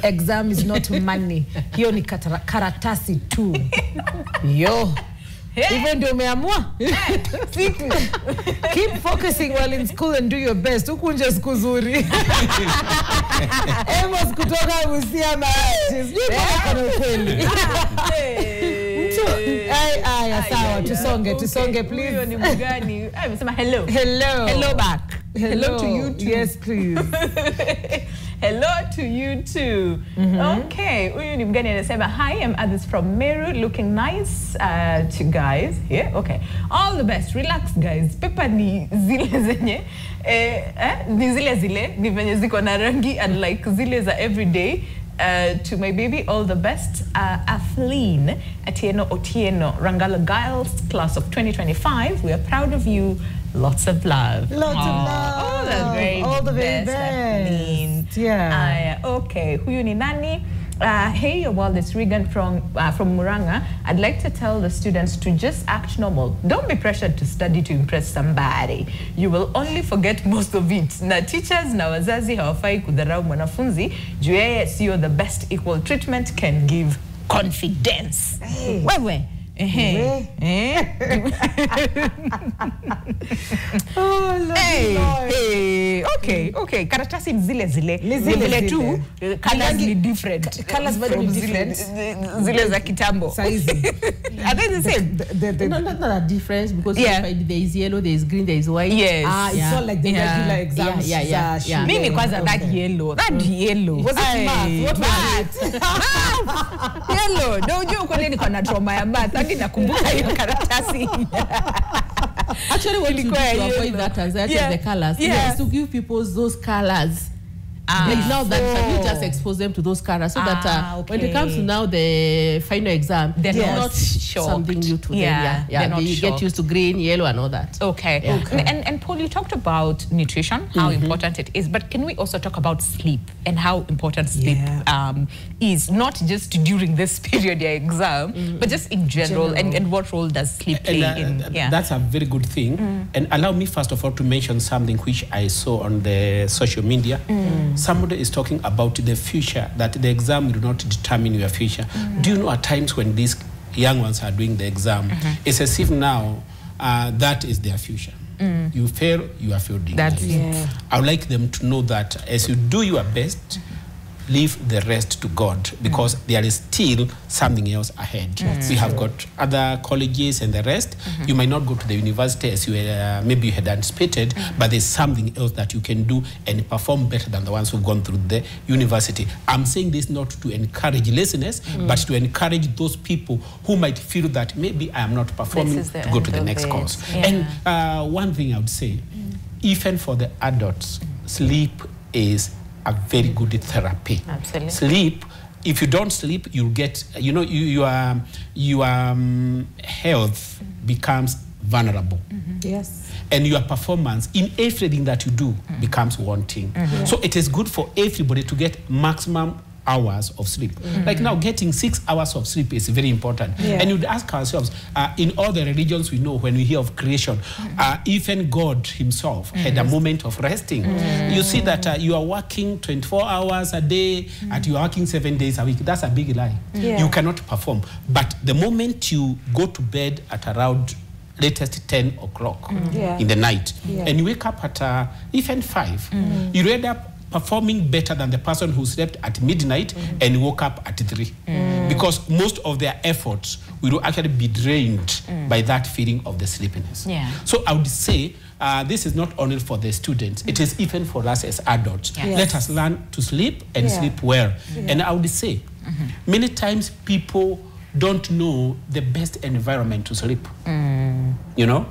Exam is not money. Hiyo ni karatasi tu. Yo. Even though umeamua. Keep focusing while in school and do your best. Ukunje siku nzuri. Emos kutoka Busia na sijui kama ukweli. Sawa, tusonge please. Huyo ni mgani? Amesema hello. Hello back. Hello to you too. Yes, please. Hello to you too. Okay, huyu ni mgani anasema hi, I'm Adis from Meru, looking nice to guys here. Okay, all the best. Relax guys. Pepa ni zile zenye ni zile ni venye ziko na rangi and like zile za everyday. To my baby, all the best. Afleen Atieno Otieno, Rangala Giles, class of 2025. We are proud of you. Lots of love. Lots of love. Oh, that's great. All the very best. Yeah. Okay. Huyu ni nani? Hey, your world, it's Regan from Muranga. I'd like to tell the students to just act normal. Don't be pressured to study to impress somebody. You will only forget most of it. Na teachers na wazazi hawafai kudharau mwanafunzi. Juu yeye sio the best. Equal treatment can give confidence. Hey. Wewe. Oh, Lord. Hey. Okay. Karatasi ni zile tu. Colors ni different. Colors very different. Zile za kitambo. Size. Are they the same? Not a difference, because there is yellow, there is green, there is white. Yes. It's not like the regular exams. Yeah. Mimi kwanza that yellow. Was it math? What was it? Yellow. Don't you kwa nini kuna trauma ya math? Hadi nakumbuka hiyo karatasi. Actually, what you do to avoid that anxiety of the colors is to give people those colors. Like now that you just expose them to those colors, so that when it comes to now the final exam, they're not something new to them. They get used to green, yellow, and all that. Okay. And Paul, you talked about nutrition, how important it is, but can we also talk about sleep and how important sleep is, not just during this period your exam, but just in general, and what role does sleep play in? That's a very good thing. And allow me first of all to mention something which I saw on the social media. Somebody is talking about the future, that the exam will not determine your future. Do you know at times when these young ones are doing the exam, it's as if now that is their future. You fail, you are failed. I would like them to know that as you do your best, leave the rest to God, because there is still something else ahead. We have got other colleges and the rest. You might not go to the university as you maybe you had anticipated, but there's something else that you can do and perform better than the ones who've gone through the university. I'm saying this not to encourage laziness, but to encourage those people who might feel that maybe I am not performing to go to the next course. And one thing I would say, even for the adults, sleep is a very good therapy. Absolutely. Sleep, if you don't sleep, you'll get, your health becomes vulnerable. Yes. And your performance in everything that you do becomes wanting. So it is good for everybody to get maximum hours of sleep. Like now, getting 6 hours of sleep is very important. And you'd ask ourselves, in all the religions we know, when we hear of creation, even God himself had a moment of resting. You see that you are working 24 hours a day, and you are working 7 days a week. That's a big lie. You cannot perform. But the moment you go to bed at around latest 10 o'clock in the night, and you wake up at even 5, you end up performing better than the person who slept at midnight and woke up at 3. Because most of their efforts will actually be drained by that feeling of the sleepiness. So I would say this is not only for the students, it is even for us as adults. Let us learn to sleep and sleep well. And I would say, many times people don't know the best environment to sleep. You know?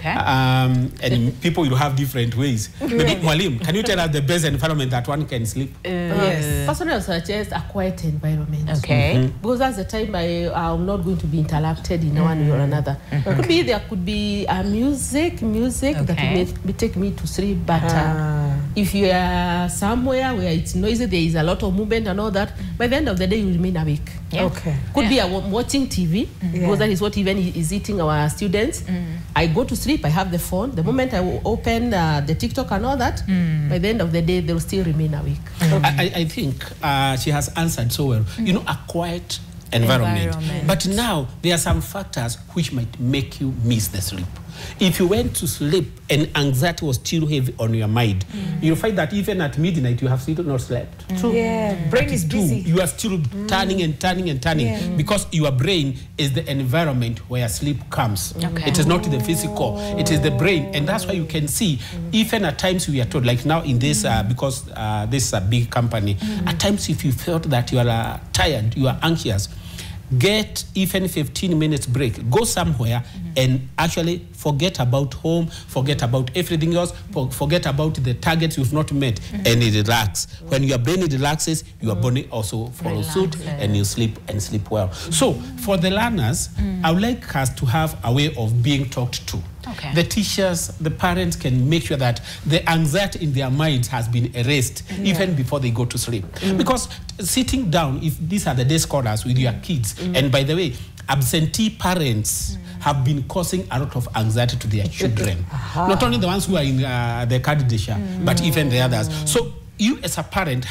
And people will have different ways. Maybe, Mwalim, can you tell us the best environment that one can sleep? Yes. Personally, I suggest a quiet environment. Because that's the time I'm not going to be interrupted in one way or another. Could be there could be music that may take me to sleep. But if you are somewhere where it's noisy, there is a lot of movement and all that, by the end of the day, you remain awake. Could be watching TV, because that is what even is eating our students. I go to sleep, I have the phone. The moment I will open the TikTok and all that, by the end of the day, they will still remain awake. I think she has answered so well. You know, a quiet environment. But now, there are some factors which might make you miss the sleep. If you went to sleep and anxiety was still heavy on your mind, you'll find that even at midnight, you have still not slept. Brain is busy. You are still turning and turning and turning, because your brain is the environment where sleep comes. It is not the physical, it is the brain. And that's why you can see, even at times we are told, like now in this, because this is a big company, at times if you felt that you are tired, you are anxious, get even 15 minutes break, go somewhere and actually forget about home, forget about everything else, forget about the targets you've not met, and relax. When your brain relaxes, your body also follows suit, and you sleep and sleep well. So for the learners, I would like us to have a way of being talked to. Okay. The teachers, the parents can make sure that the anxiety in their minds has been erased even before they go to sleep. Because sitting down, if these are the day scholars with your kids, and by the way, absentee parents have been causing a lot of anxiety to their children. Not only the ones who are in the candidature, but even the others. So you as a parent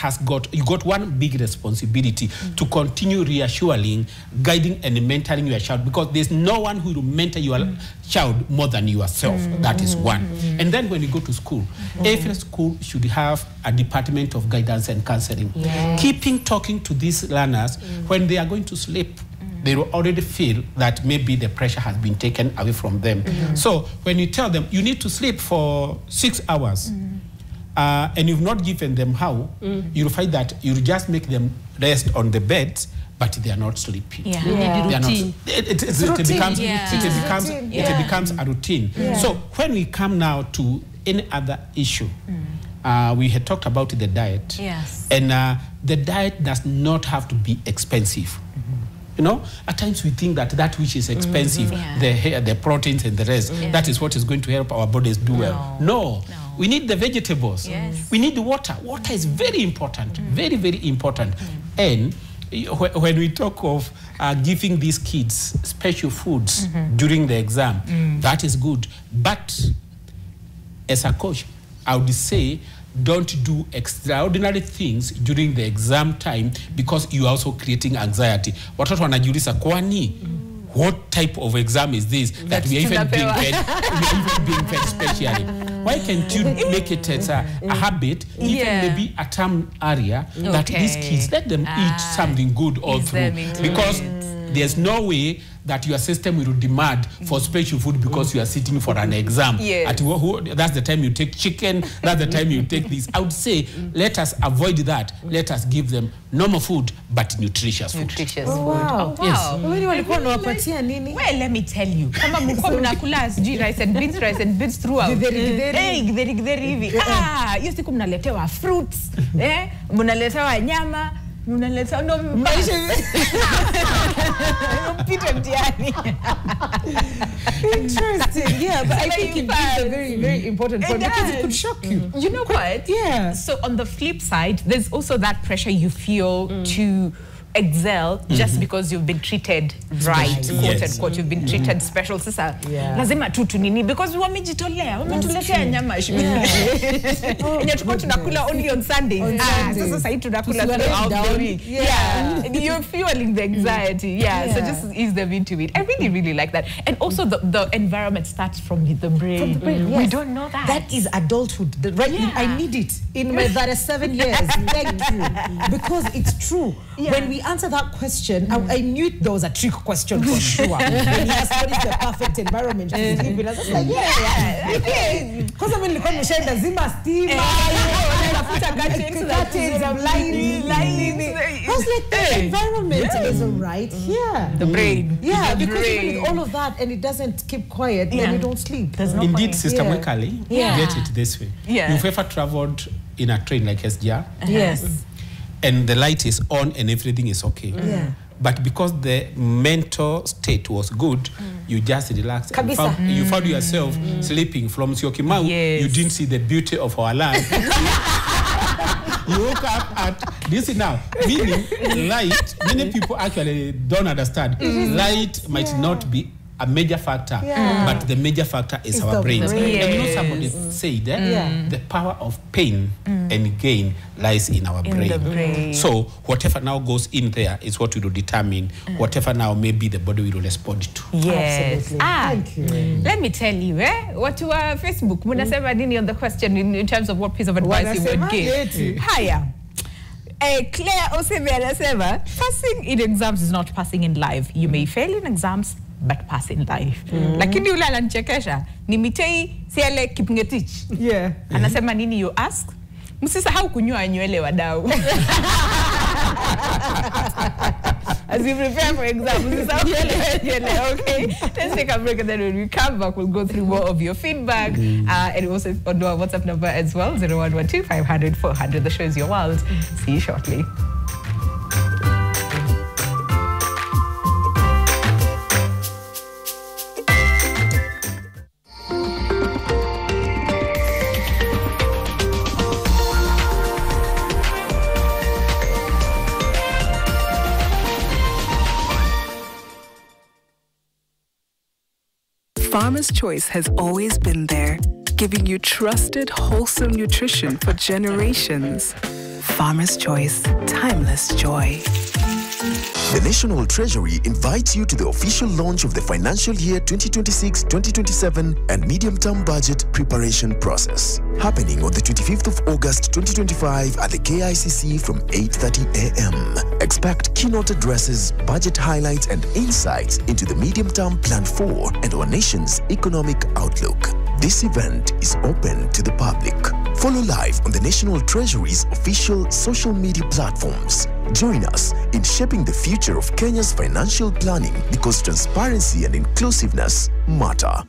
you got one big responsibility to continue reassuring, guiding and mentoring your child, because there's no one who will mentor your child more than yourself. That is one. And then when you go to school, every school should have a department of guidance and counseling. Keeping talking to these learners when they are going to sleep. They will already feel that maybe the pressure has been taken away from them. So when you tell them you need to sleep for 6 hours, and you've not given them how, you'll find that you'll just make them rest on the bed, but they are not sleeping. They are not, it becomes a routine. So when we come now to any other issue, we had talked about the diet. And the diet does not have to be expensive. You know, at times we think that that which is expensive, the proteins and the rest, that is what is going to help our bodies do well. No. We need the vegetables. We need the water. Water is very important, very, very important. And when we talk of giving these kids special foods during the exam, that is good. But as a coach, I would say, don't do extraordinary things during the exam time, because you are also creating anxiety. Watoto wanajiuliza kwani, what type of exam is this that we are even being fed specially? Why can't you make it as a habit, even maybe a term area, that these kids, let them eat something good all through? Because there's no way that your system will demand for special food because you are sitting for an exam. That's the time you take chicken, that's the time you take this. I would say, let us avoid that. Let us give them normal food, but nutritious food. Wow. Well, let me tell you. Kama mko mnakula rice and beans throughout. Hiyo siku mnaletewa fruits, mnaletewa nyama, mnaletewa Interesting. Yeah, but I think it is a very, very important point, because it could shock you. You know what? Yeah. So on the flip side, there's also that pressure you feel to excel just because you've been treated right, quote unquote, you've been treated special. Sasa lazima tu nini, because wamejitolea, wametuletea nyama yenye tuko tunakula only on Sundays. Sasa sasa hii tunakula throughout the week. You're fueling the anxiety. So just ease them into it. I really, really like that. And also the environment starts from the brain. From the brain, We don't know that. That is adulthood. I need it in my 37 years. Thank you. Because it's true. When we answer that question, I knew there was a trick question for sure. When he asked what is the perfect environment to live in, I was like, because I mean, I was like, the environment is right here. The brain. Because even with all of that, and it doesn't keep quiet, then you don't sleep. Indeed, Sister Mwekali, get it this way. You've ever traveled in a train like SGR? Yes. And the light is on and everything is okay. But because the mental state was good, you just relaxed. You found yourself sleeping from Syokimau. You didn't see the beauty of our land. You woke up at this now. Meaning, light, many people actually don't understand. Light might not be a major factor, but the major factor is our brains. And you know, somebody said the power of pain and gain lies in our brain. So whatever now goes in there is what will determine whatever now maybe the body will respond to. Absolutely. Thank you. Let me tell you, what to Facebook, munasema nini on the question in terms of what piece of advice you would give. Haya. Claire Osebe anasema, passing in exams is not passing in life. You may fail in exams, but pass in life. Lakini ule ananichekesha ni Mitei Siele Kipngetich. Anasema nini, you ask? Msisahau kunyoa nywele wadau. as you prepare for exams. Okay, let's take a break, and then when we come back, we'll go through more of your feedback. And also on our WhatsApp number as well, 0112 500 400. The show is your world. See you shortly. Farmer's Choice has always been there, giving you trusted, wholesome nutrition for generations. Farmer's Choice, timeless joy. The National Treasury invites you to the official launch of the financial year 2026-2027 and medium-term budget preparation process, happening on the 25th of August 2025 at the KICC from 8:30 a.m. Expect keynote addresses, budget highlights, and insights into the medium-term plan for and our nation's economic outlook. This event is open to the public. Follow live on the National Treasury's official social media platforms. Join us in shaping the future of Kenya's financial planning because transparency and inclusiveness matter.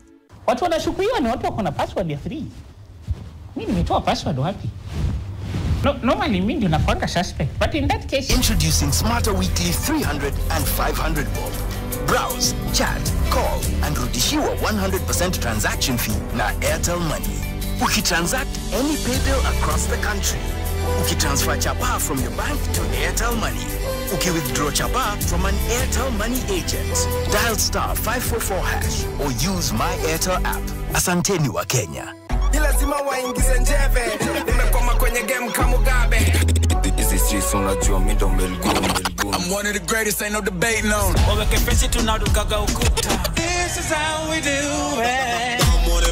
Watu wanashukuiwa ni watu wako na password ya 3. Mimi nimetoa password wapi? Normally mimi ndio nakuanga suspect, but in that case introducing Smarter Weekly 300 and 500 bob. Browse, chat, call and rudishiwa 100% transaction fee na Airtel Money. Ukitransact any pay bill across the country. Ukitransfer chapa from your bank to Airtel Money. Ukiwithdraw chapa from an Airtel Money agent. Dial *544# or use My Airtel app. Asanteni wa Kenya. Lazima waingize njeve. Nimekoma kwenye game kama Mugabe. Easy streets unajua mimi ndo melgun. I'm one of the greatest, ain't no debating on. Waweke pesi tunarukaga ukuta. This is how we do it.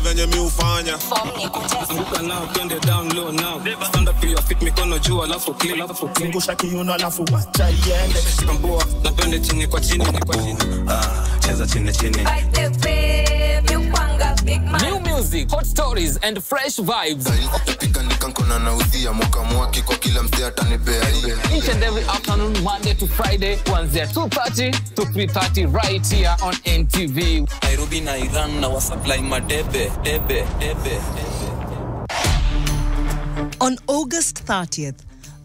Venye mi ufanya Anguka now, twende down low now. Stand up your feet, mikono juu alafu clean. Zungusha kiuno alafu wacha iende. Sikambua, napende chini kwa chini. Cheza chini. New music, hot stories and fresh vibes. Each and every afternoon, Monday to Friday, kuanzia 2:30 to 3:30 right here on NTV. Nairobi na Iran na wasupply madebe. On August 30th,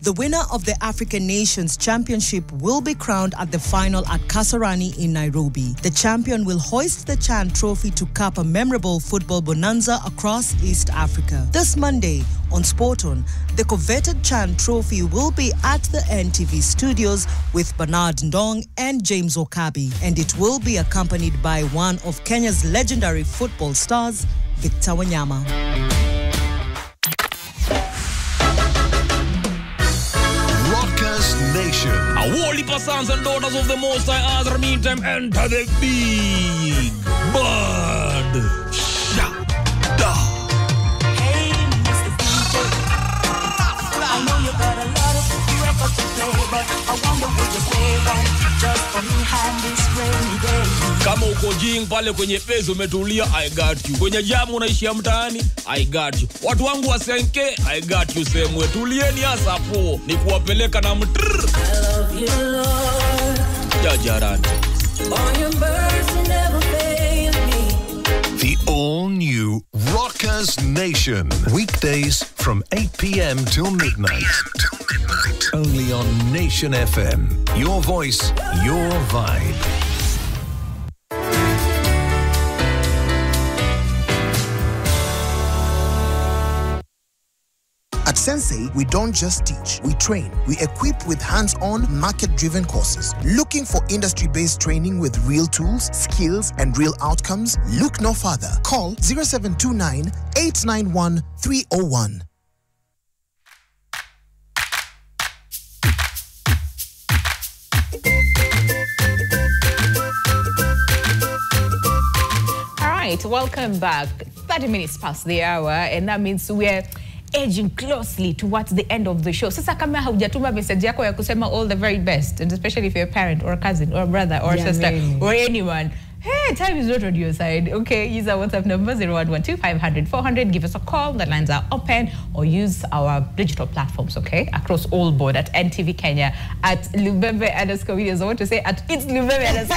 the winner of the African Nations Championship will be crowned at the final at Kasarani in Nairobi. The champion will hoist the Chan Trophy to cap a memorable football bonanza across East Africa. This Monday on Sporton, the coveted Chan Trophy will be at the NTV studios with Bernard Ndong and James Okabi, and it will be accompanied by one of Kenya's legendary football stars, Victor Wanyama. Nation. A whole heap of sons and daughters of the Most High Azra meantime enter the big bird. Shada. Hey, Mr. DJ. I know you got a lot of records to play, but I wonder would you play one just for me hand this rainy day. Kama uko jing pale kwenye pezo umetulia, I got you. Kwenye jamu unaishia mtaani, I got you. Watu wangu wa Senke, I got you. Semwe tulieni hasa po, ni kuwapeleka na mtrrr. I love you, Lord. Jajarani. On your birds never fail me. The all-new Rockers Nation. Weekdays from 8 p.m. till midnight. Only on Nation FM. Your voice, your vibe. At Sensei, we don't just teach, we train. We equip with hands-on, market-driven courses. Looking for industry-based training with real tools, skills, and real outcomes? Look no further. Call 0729 891 301. All right, welcome back. 30 minutes past the hour, and that means we're edging closely towards the end of the show. Sasa kama haujatuma message yako ya kusema all the very best, and especially if you're a parent or a cousin or a brother or a sister or anyone, Hey, time is not on your side. Okay, use our WhatsApp number 0112 500 400. Give us a call. The lines are open, or use our digital platforms, okay, across all board at NTV Kenya, at Lubembe_videos. I want to say at It's Lubembe_.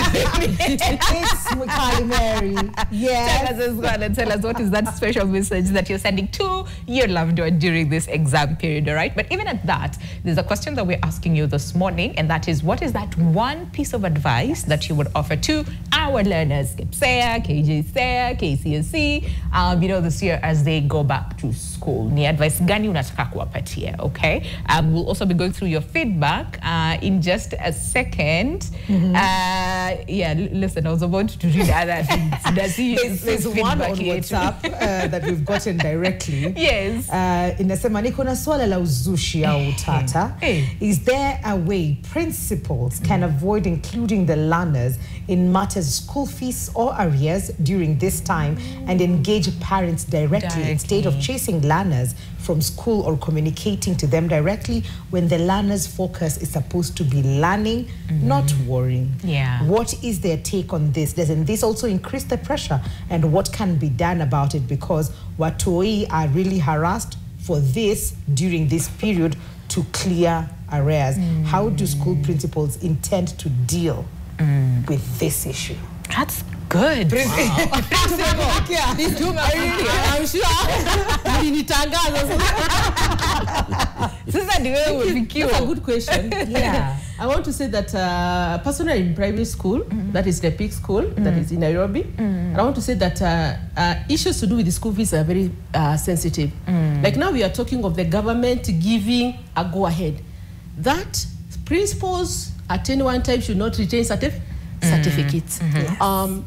It's Mukali Mary. Yes. Tell us as well, and tell us what is that special message that you're sending to your loved one during this exam period, all right? But even at that, there's a question that we're asking you this morning, and that is, what is that one piece of advice that you would offer to our learners, KPSEA, KJSEA, KCSE, this year as they go back to school? Ni advice gani unataka kuwapatia, okay? We'll also be going through your feedback in just a second. Listen, I was about to read other things. There's one on WhatsApp that we've gotten directly. Yes. Inasema niko na swala la uzushi au utata. Is there a way principals can avoid including the learners in matters school fees or arrears during this time and engage parents directly instead of chasing learners from school or communicating to them directly when the learner's focus is supposed to be learning, not worrying? Yeah. What is their take on this? Doesn't this also increase the pressure? And what can be done about it? Because Watoi are really harassed for this during this period to clear arrears. How do school principals intend to deal with this issue? That's good. I'm sure. That's a good question. Yeah. I want to say that personally in private school, that is the peak school, that is in Nairobi, I want to say that issues to do with the school fees are very sensitive. Like now we are talking of the government giving a go-ahead. That principals at any one time should not retain certificates.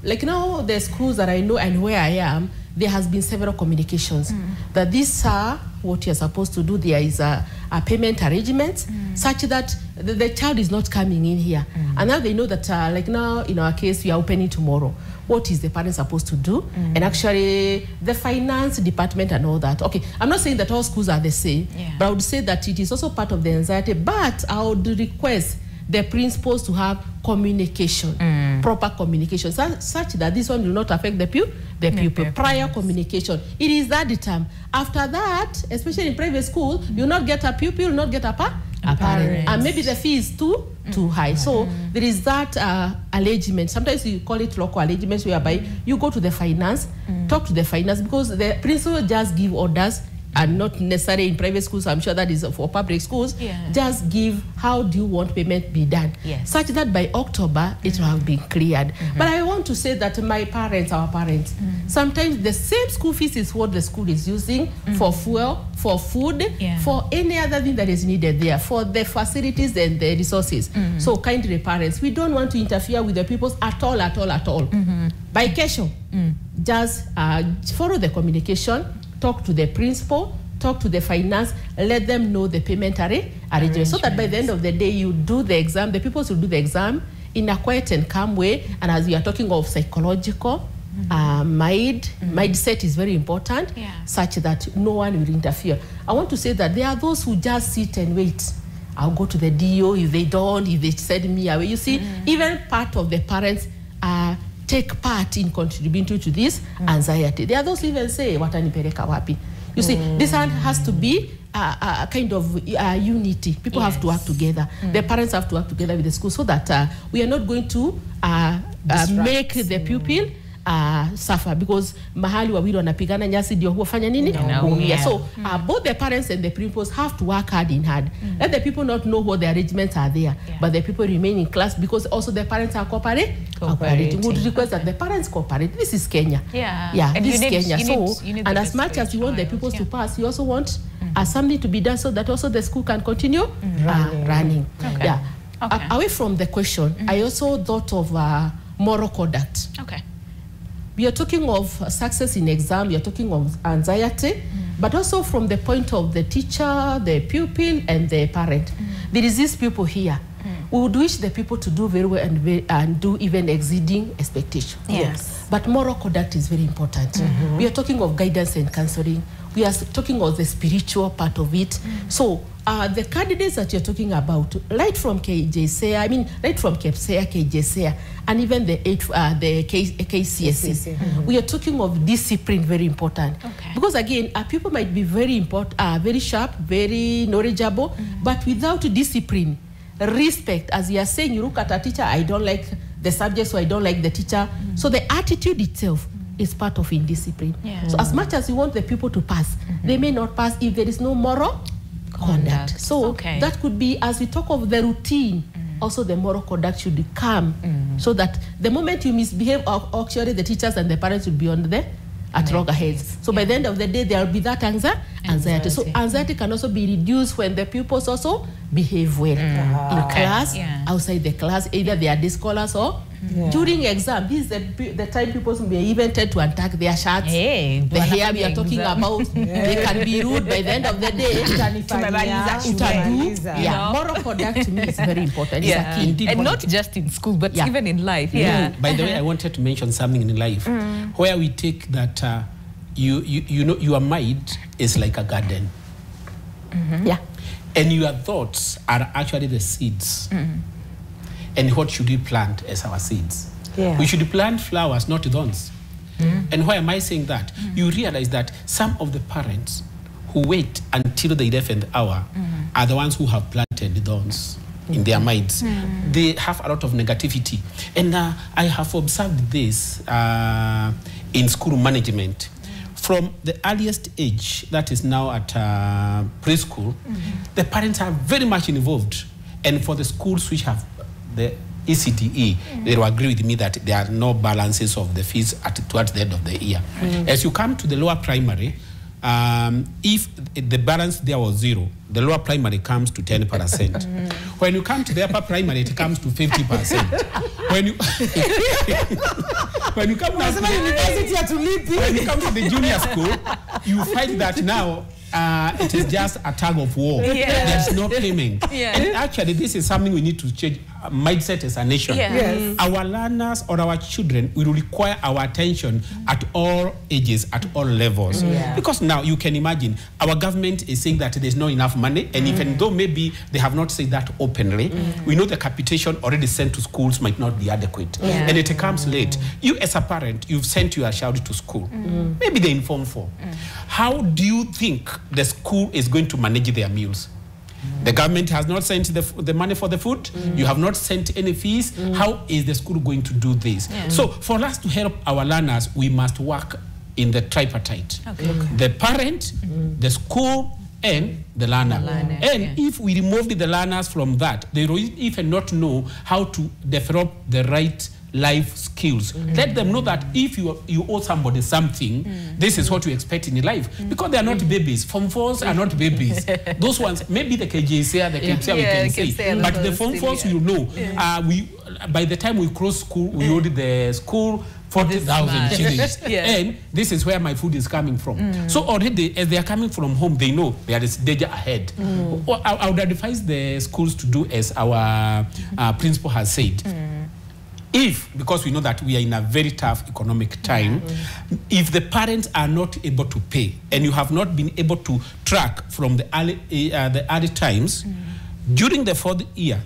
Like now the schools that I know and where I am, there has been several communications that these are what you're supposed to do. There is a payment arrangement such that the child is not coming in here. And now they know that like now in our case, we are opening tomorrow. What is the parent supposed to do? And actually the finance department and all that. Okay, I'm not saying that all schools are the same, but I would say that it is also part of the anxiety. But I would request the principals to have communication, proper communication, such that this one will not affect the pupil. Prior communication. It is that the time. After that, especially in private school, you not get a pupil, not get a parent. And maybe the fee is too high. So there is that arrangement. Sometimes you call it local arrangements, whereby you go to the finance, talk to the finance, because the principal just give orders, and not necessarily in private schools. I'm sure that is for public schools. Just give, how do you want payment be done? Such that by October, it will have been cleared. But I want to say that our parents, sometimes the same school fees is what the school is using for fuel, for food, for any other thing that is needed there, for the facilities and the resources. So kindly parents, we don't want to interfere with the pupils at all. By Kesho, just follow the communication, talk to the principal, talk to the finance, let them know the payment arrangement, so that by the end of the day, you do the exam, the pupils will do the exam in a quiet and calm way. And as we are talking of psychological, mindset is very important, such that no one will interfere. I want to say that there are those who just sit and wait. I'll go to the DO, if they send me away. You see, even part of the parents take part in contributing to this anxiety. There are those who even say, watanipeleka wapi? You see, this has to be a kind of unity. People have to work together. The parents have to work together with the school, so that we are not going to make the pupil suffer, because mahali wawili wanapigana nyasi ndio huwafanya nini? So both the parents and the principals have to work hand in hand. Let the people not know what the arrangements are there, but the people remain in class, because also the parents are cooperating. We would request that the parents cooperate. This is Kenya. And this is Kenya. And as much as you want the pupils to pass, you also want something to be done so that also the school can continue running. Away from the question, I also thought of moral conduct. We are talking of success in exam, we are talking of anxiety, but also from the point of the teacher, the pupil, and the parent. There is this pupil here. we would wish the people to do very well and do even exceeding expectation. Yes. But moral conduct is very important. We are talking of guidance and counseling. We are talking of the spiritual part of it. So the candidates that you're talking about, right from KJSEA, right from KEPSEA, KJSEA, and even the KCSE, we are talking of discipline, very important. Because again, people might be very sharp, very knowledgeable, but without discipline, respect, as you are saying, you look at a teacher, I don't like the subject, so I don't like the teacher. So the attitude itself is part of indiscipline. So as much as you want the people to pass, they may not pass if there is no moral conduct. So that could be, as we talk of the routine, also the moral conduct should come, so that the moment you misbehave, actually the teachers and the parents will be on the at loggerheads. So by the end of the day, there will be that anxiety. So anxiety can also be reduced when the pupils also behave well in class, outside the class, either they are day scholars or during exam. This is the time pupils may even tend to attack their shirts. The hair we are talking about, they can be rude. By the end of the day, moral conduct to me is very important. It's a key. And not just in school, but even in life. By the way, I wanted to mention something in life where we take that you know your mind is like a garden. And your thoughts are actually the seeds. And what should we plant as our seeds? We should plant flowers, not thorns. And why am I saying that? You realize that some of the parents who wait until the 11th hour are the ones who have planted thorns in their minds. They have a lot of negativity. And I have observed this in school management. From the earliest age, that is now at preschool, the parents are very much involved. And for the schools which have the ECTE, they will agree with me that there are no balances of the fees towards the end of the year. As you come to the lower primary, if the balance there was 0, the lower primary comes to 10%. When you come to the upper primary, it comes to 50%. When you come to the junior school, you find that now it is just a tug of war. There's no payment. And actually, this is something we need to change mindset as a nation. Our learners or our children will require our attention at all ages, at all levels. Because now you can imagine our government is saying that there's not enough money, and even though maybe they have not said that openly, we know the capitation already sent to schools might not be adequate. And it comes late. You as a parent, you've sent your child to school. Maybe they inform for. How do you think the school is going to manage their meals? The government has not sent the money for the food. You have not sent any fees. How is the school going to do this? So for us to help our learners, we must work in the tripartite. The parent, the school, and the learner. And if we removed the learners from that, they will even not know how to develop the right life skills. Let them know that if you owe somebody something, this is what you expect in life. Because they are not babies. Form 4s are not babies. Those ones, maybe the KJSEA, the KEPSEA, we can say. But the Form 4s, you know, by the time we cross school, we owed the school 40,000 shillings. And this is where my food is coming from. So already, as they are coming from home, they know there is danger ahead. I would advise the schools to do as our principal has said. Because we know that we are in a very tough economic time, if the parents are not able to pay and you have not been able to track from the early times, during the 4th year,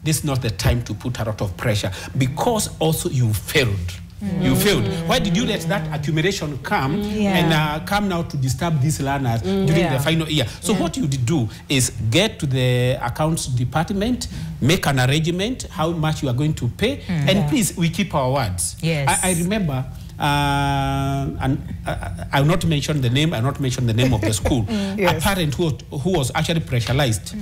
this is not the time to put a lot of pressure because also you failed. You failed. Why did you let that accumulation come and come now to disturb these learners during the final year? So what you do is get to the accounts department, make an arrangement, how much you are going to pay, and please, we keep our words. I remember, and I will not mention the name, I will not mention the name of the school, a parent who was actually pressurized.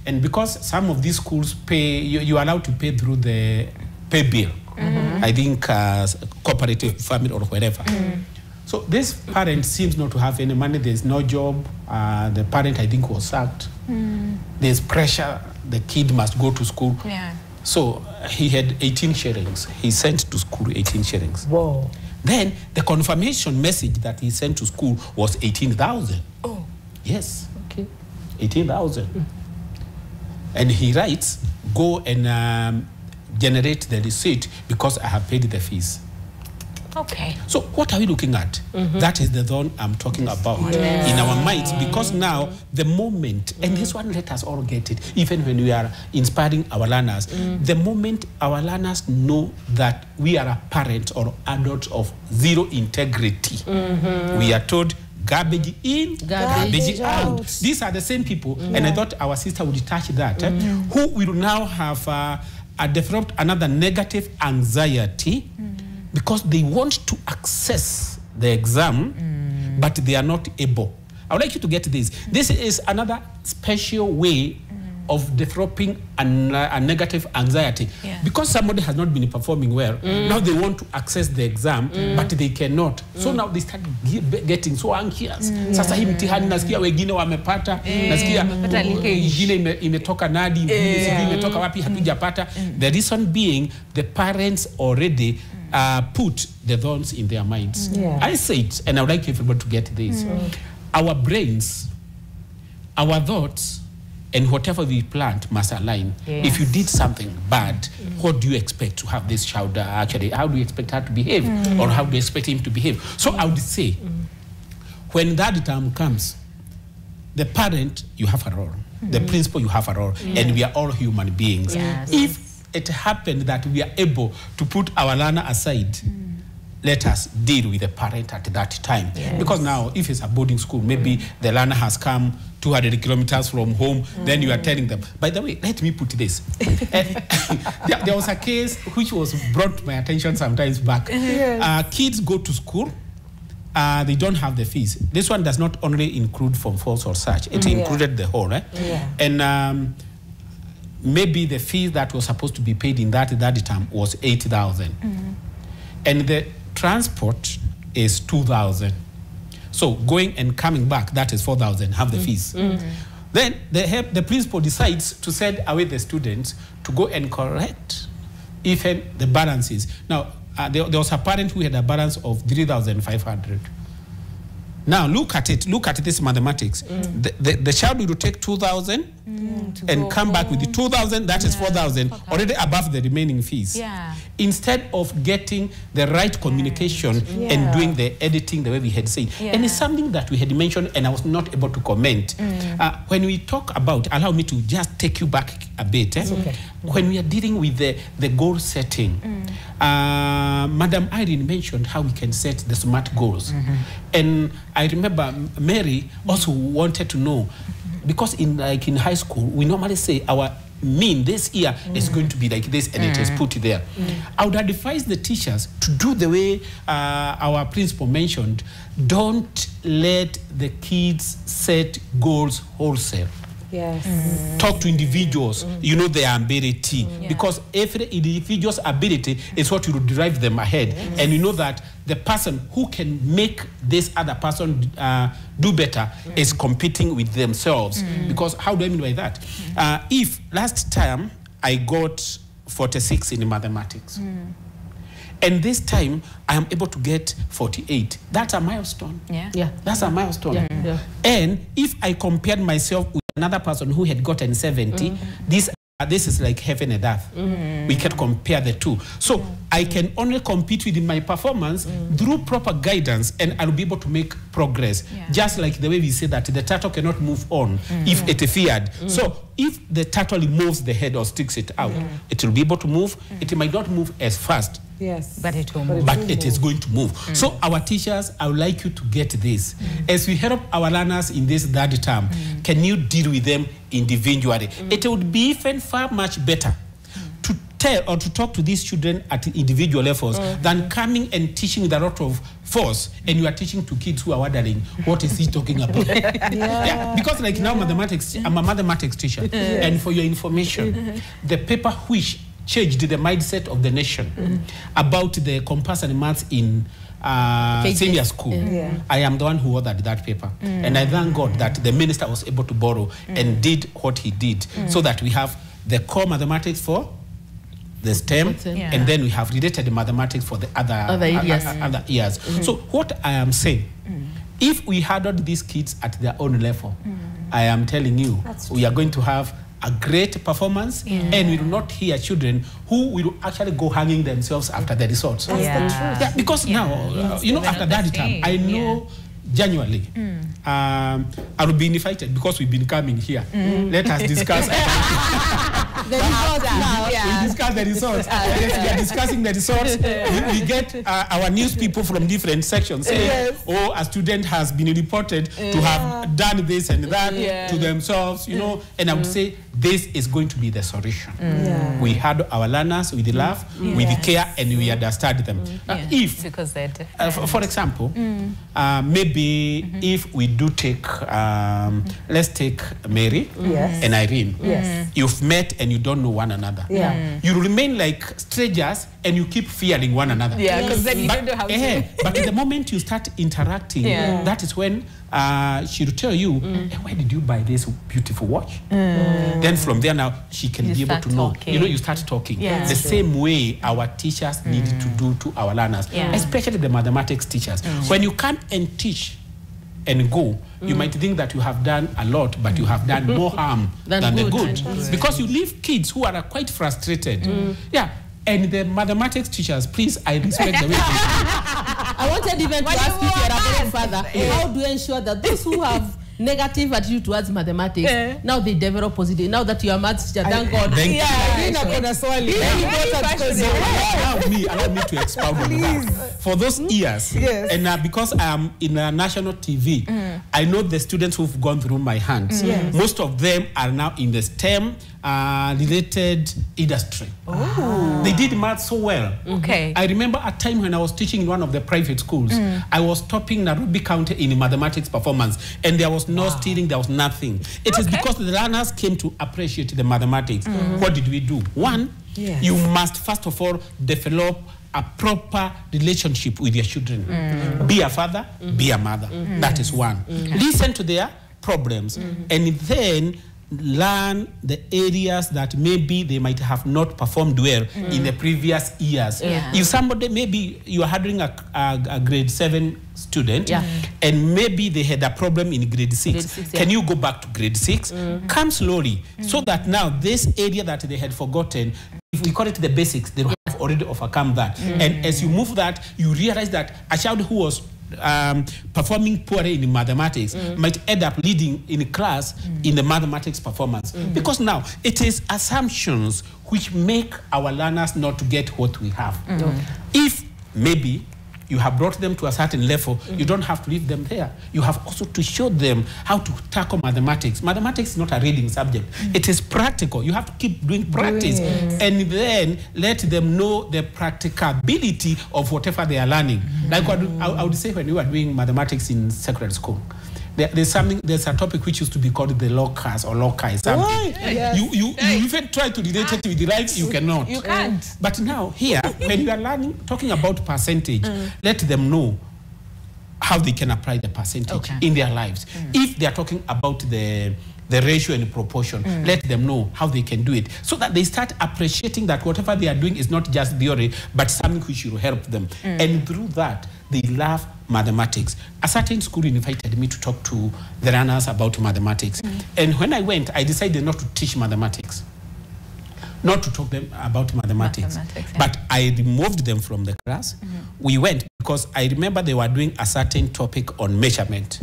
And because some of these schools pay, you are allowed to pay through the pay bill. I think cooperative family or whatever. So this parent seems not to have any money. There's no job. The parent, I think, was sacked. There's pressure. The kid must go to school. So he had 18 shillings. He sent to school 18 shillings. Whoa. Then the confirmation message that he sent to school was 18,000. Oh. Yes. Okay. 18,000. And he writes, go and generate the receipt because I have paid the fees. Okay. So what are we looking at? That is the zone I'm talking about in our minds, because now the moment, and this one let us all get it, even when we are inspiring our learners, the moment our learners know that we are a parent or adults of zero integrity, we are told garbage in, garbage out. These are the same people, and I thought our sister would touch that, who will now have developed another negative anxiety because they want to access the exam, but they are not able. I would like you to get this. This is another special way of developing a negative anxiety. Because somebody has not been performing well, now they want to access the exam, but they cannot. So now they start getting so anxious. Sasa hii mtihani nasikia wengine wamepata, nasikia ingine imetoka nadi, imetoka wapi hatujapata. The reason being the parents already put the thorns in their minds. I say it, and I would like everybody to get this. Our brains, our thoughts, and whatever we plant must align. If you did something bad, what do you expect to have this child actually? How do you expect her to behave? Or how do you expect him to behave? So I would say, when that time comes, the parent, you have a role. The principal, you have a role. And we are all human beings. If it happened that we are able to put our learner aside, let us deal with the parent at that time. Because now, if it's a boarding school, maybe the learner has come 200 kilometers from home, then you are telling them. By the way, let me put this. There was a case which was brought to my attention sometimes back. Kids go to school, they don't have the fees. This one does not only include Form 4s or such. It included the whole. And maybe the fee that was supposed to be paid in that term was 8,000. And the transport is 2,000. So going and coming back, that is 4,000, have the fees. Then the principal decides to send away the students to go and correct even the balances. Now, there was a parent who had a balance of 3,500. Now, look at it. Look at this mathematics. The child will take 2,000 and come back with the 2,000, that is 4,000, already above the remaining fees. Instead of getting the right communication and doing the editing the way we had said. And it's something that we had mentioned and I was not able to comment. When we talk about, allow me to just take you back a bit. When we are dealing with the goal setting, Madam Irene mentioned how we can set the SMART goals. And I remember Mary also wanted to know, because in high school, we normally say our mean this year is going to be like this, and it is put there. I would advise the teachers to do the way our principal mentioned. Don't let the kids set goals wholesale. Talk to individuals, you know their ability, because every individual's ability is what will drive them ahead. And you know that the person who can make this other person do better is competing with themselves. Because how do I mean by that? If last time I got 46 in mathematics, and this time I am able to get 48, that's a milestone. That's a milestone. And if I compared myself with another person who had gotten 70, this is like heaven and earth. We can compare the two. So I can only compete with my performance through proper guidance, and I'll be able to make progress. Just like the way we say that the turtle cannot move on if it feared. So if the turtle moves the head or sticks it out, it will be able to move. It might not move as fast. But it will move. But it is going to move. So our teachers, I would like you to get this. As we help our learners in this third term, can you deal with them individually? It would be even far much better to tell or to talk to these children at individual levels than coming and teaching with a lot of force, and you are teaching to kids who are wondering, what is he talking about? Because like now mathematics, I'm a mathematics teacher. And for your information, the paper which changed the mindset of the nation about the compulsory maths in senior school. I am the one who authored that paper. And I thank God that the minister was able to borrow and did what he did, so that we have the core mathematics for the STEM, and then we have related mathematics for the other years. So what I am saying, if we handled these kids at their own level, I am telling you, we are going to have a great performance, and we do not hear children who will actually go hanging themselves after the results. That's the truth. Yeah, because now, after that time, I know genuinely, I will be invited because we've been coming here. Let us discuss the results now. We discuss the results. We are discussing the results. We get our news people from different sections saying, oh, a student has been reported to have done this and that to themselves, and I would say this is going to be the solution. We had our learners with love, with care, and we understand them. If, because for example, maybe if we do take, let's take Mary and Irene. You've met and you don't know one another. You remain like strangers and you keep fearing one another. Because then you don't know how to. But the moment you start interacting, that is when she'll tell you, hey, where did you buy this beautiful watch? Then from there now, she can be able to know. You start talking. The same way our teachers need to do to our learners, especially the mathematics teachers. When you come and teach and go, you might think that you have done a lot, but you have done more harm than the good. Because you leave kids who are quite frustrated. And the mathematics teachers, please, I respect the way I wanted even to ask you, your father, how do you ensure that those who have negative attitude towards mathematics, now they develop positive. Now that you are maths teacher, thank God. Allow me to expound on that. For those years, and because I am in national TV, I know the students who've gone through my hands. Most of them are now in the STEM related industry. They did math so well. I remember a time when I was teaching in one of the private schools, I was topping Nairobi County in mathematics performance, and there was no stealing, there was nothing. It is because the learners came to appreciate the mathematics. What did we do? One, you must first of all develop a proper relationship with your children. Be a father, be a mother. That is one. Listen to their problems, and then learn the areas that maybe they might have not performed well in the previous years. If somebody, maybe you are handling a grade 7 student, and maybe they had a problem in grade 6. Can you go back to grade 6? Come slowly, so that now this area that they had forgotten, if we call it the basics, they have already overcome that. And as you move that, you realize that a child who was performing poorly in mathematics might end up leading in class in the mathematics performance. Because now it is assumptions which make our learners not to get what we have. If maybe you have brought them to a certain level, you don't have to leave them there. You have also to show them how to tackle mathematics. Mathematics is not a reading subject. It is practical. You have to keep doing practice. And then let them know the practicability of whatever they are learning. Like what I would say when we were doing mathematics in secondary school, there's a topic which used to be called the locus or loci something. You even try to relate it with the life, you cannot. You can't. But now here, when you are talking about percentage, let them know how they can apply the percentage in their lives. If they are talking about the ratio and proportion, let them know how they can do it, so that they start appreciating that whatever they are doing is not just theory, but something which will help them. And through that, they love mathematics. A certain school invited me to talk to the learners about mathematics. And when I went, I decided not to teach mathematics, not to talk them about mathematics. But I removed them from the class. We went because I remember they were doing a certain topic on measurement.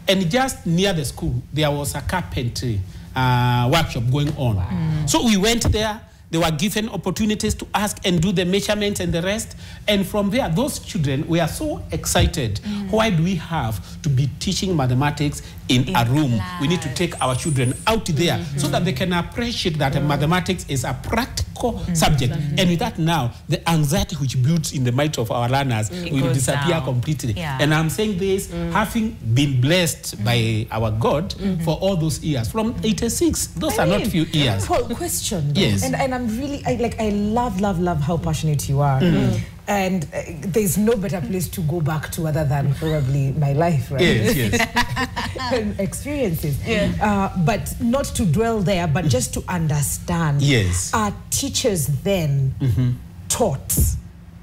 And just near the school, there was a carpentry workshop going on. So we went there. They were given opportunities to ask and do the measurements and the rest. And from there, those children were so excited. Why do we have to be teaching mathematics in a room? Class. We need to take our children out there so that they can appreciate that mathematics is a practical subject. And with that now, the anxiety which builds in the mind of our learners will disappear completely. And I'm saying this, having been blessed by our God for all those years. From 86, those are not few years. Question. Yes. And I'm really, I love how passionate you are. And there's no better place to go back to other than probably my life, right? Yes. Experiences. But not to dwell there, but just to understand. Yes. Our teachers then taught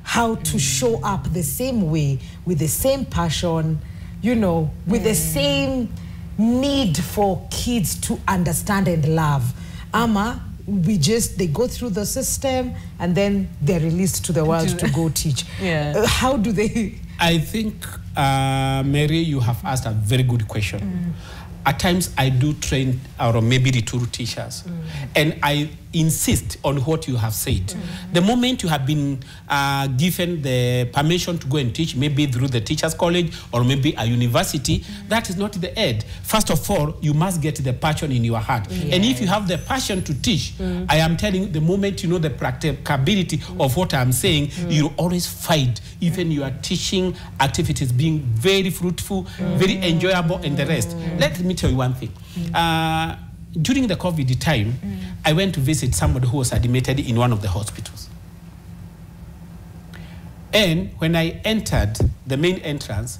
how to show up the same way, with the same passion, with the same need for kids to understand and love. Ama, they go through the system and then they're released to the world to go teach. How do they? I think, Mary, you have asked a very good question. At times, I do train or maybe retool teachers, and I insist on what you have said. The moment you have been given the permission to go and teach, maybe through the teachers' college or maybe a university, that is not the end. First of all, you must get the passion in your heart. And if you have the passion to teach, I am telling you, the moment you know the practicability of what I'm saying, you'll always find even your teaching activities being very fruitful, very enjoyable, and the rest. Let me tell you one thing. During the COVID time, I went to visit somebody who was admitted in one of the hospitals. And when I entered the main entrance,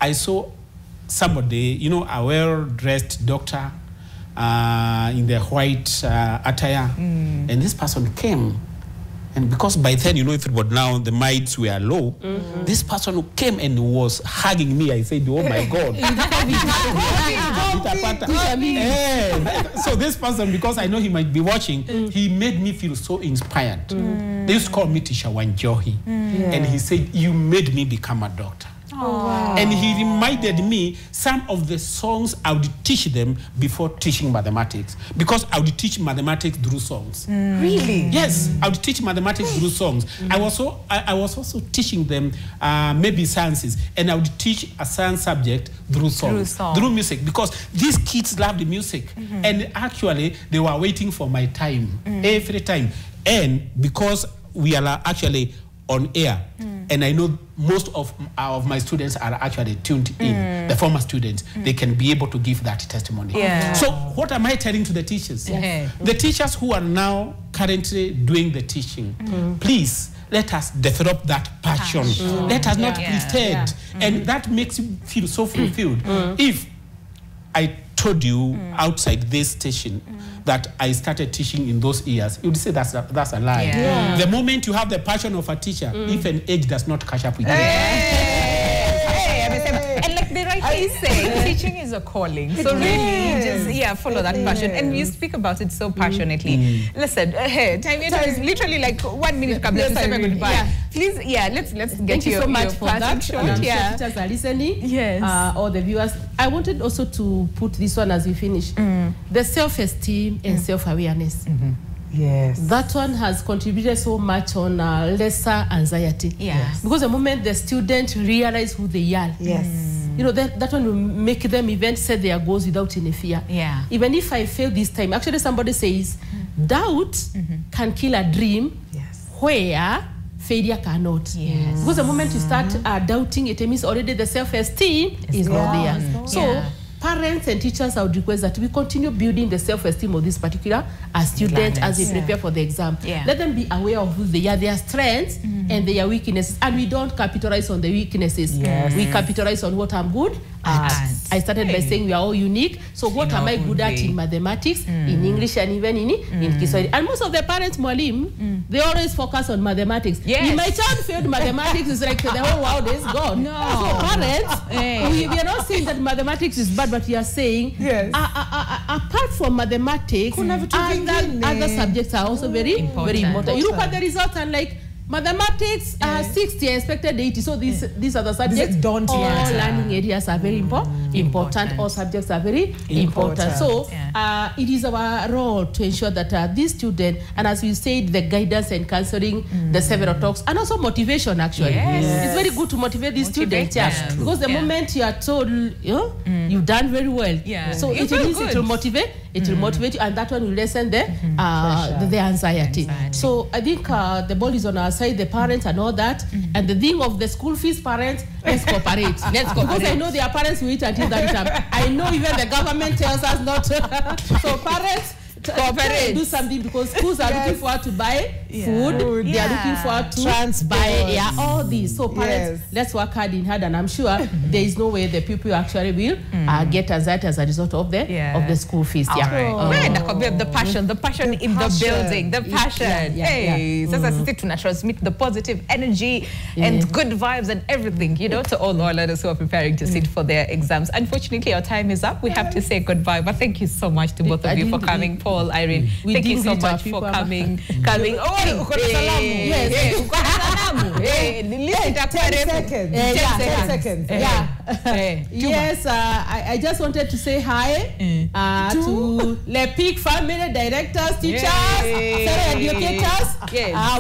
I saw somebody, you know, a well-dressed doctor in the white attire. And this person came. And because by then, you know, if it was now, the mites were low, this person who came and was hugging me, I said, oh my God. So this person, because I know he might be watching, he made me feel so inspired. They used to call me Tisha Wanjohi. And he said, you made me become a doctor. Oh, wow. And he reminded me some of the songs I would teach them before teaching mathematics, because I would teach mathematics through songs. Really? Yes, I would teach mathematics through songs. I was also teaching them maybe sciences, and I would teach a science subject through songs, through music, because these kids loved the music, and actually they were waiting for my time every time. And because we are actually on air, and I know most of my students are actually tuned in, the former students, they can be able to give that testimony. So what am I telling to the teachers? The teachers who are now currently doing the teaching, please, let us develop that passion. Let us not pretend. And that makes you feel so fulfilled. If I told you outside this station that I started teaching in those years, you would say that's a lie. The moment you have the passion of a teacher, if an age does not catch up with you. And like the rightly say, teaching is a calling. So really, just follow that passion. And you speak about it so passionately. Listen, time is literally like 1 minute. Goodbye. Please, let's get Thank you so much for that. Teachers are listening. Yes. All the viewers. I wanted also to put this one as we finish. The self-esteem and self-awareness. Yes. That one has contributed so much on lesser anxiety. Yes. Because the moment the student realize who they are, you know, that one will make them even set their goals without any fear. Even if I fail this time, actually somebody says, doubt can kill a dream where failure cannot. Because the moment you start doubting, it means already the self-esteem is not there. So parents and teachers, I would request that we continue building the self-esteem of this particular student as they prepare for the exam. Let them be aware of who they are, their strengths and their weaknesses, and we don't capitalize on the weaknesses. We capitalize on what I'm good at. I started by saying we are all unique. So what am I good at in mathematics, in English, and even in Kiswahili? And most of the parents, Mwalim, they always focus on mathematics. If my child failed mathematics, it's like the whole world is gone. So parents, we are not saying that mathematics is bad, but we are saying apart from mathematics, other subjects are also very important. You look at the results and like, mathematics 60, I expected 80. So these are the subjects. All learning areas are very important. All subjects are very important. So it is our role to ensure that these students, and as we said, the guidance and counseling, the several talks, and also motivation actually. It's very good to motivate these students. Because the moment you are told, you've done very well. So it means it will motivate. It will motivate you, and that one will lessen the anxiety. So I think the ball is on our side, the parents and all that. And the thing of the school fees, parents, let's cooperate. Because I know their parents will wait until that time. I know even the government tells us not to. So parents, cooperate. Do something, because schools are looking forward to buy food. They are looking forward to buy all these. So parents, let's work hard in hand, and I'm sure there is no way the people actually will get anxiety as a result of the school fees. The passion in the building, the passion. Sasa sisi tuna transmit the positive energy and good vibes and everything, you know, to all our learners who are preparing to sit for their exams. Unfortunately, our time is up. We have to say goodbye, but thank you so much to both of you for coming. Paul, Irene, thank you so much for coming. Oh, yes. 10 seconds. 10 seconds. Yes, I just wanted to say hi to Lepik family, directors, teachers, educators,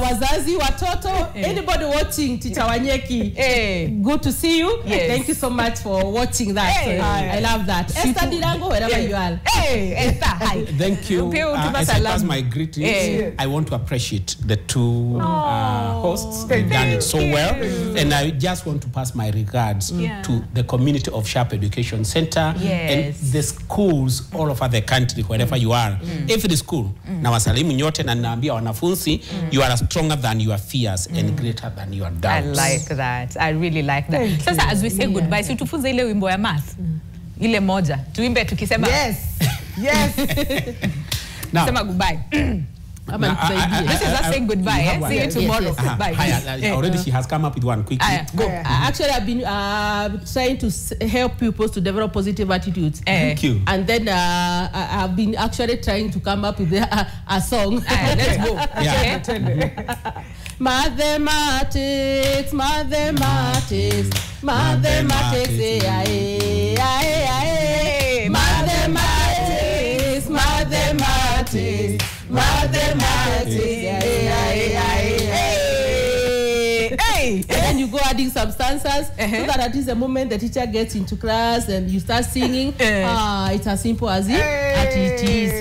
wazazi, watoto, anybody watching, Teacher Wanyeki. Good to see you. Thank you so much for watching that. I love that. Esther Dirango, wherever you are. Esther, hi. Thank you. As I pass my greetings, I want to appreciate the two hosts. They've done it so well. And I just want to pass my regards to the community of Sharp Education Center and the schools all over the country, wherever you are. Every school. Na wasalimu nyote na naambia wanafunzi, you are stronger than your fears and greater than your doubts. I like that. I really like that. Sasa as we say goodbye, si tufunze ile wimbo ya math. Ile moja. Tuimbe tukisema. Yes. Now, sema goodbye. This is us saying goodbye. See you tomorrow. Bye. Already she has come up with one. Quickly. Go. Actually, I've been trying to help people to develop positive attitudes. Thank you. And then I've been actually trying to come up with a song. Let's go. Mathematics, mathematics, mathematics, mathematics, mathematics, mathematics, and then you go adding some stanzas so that at least the moment the teacher gets into class and you start singing, it's as simple as it is.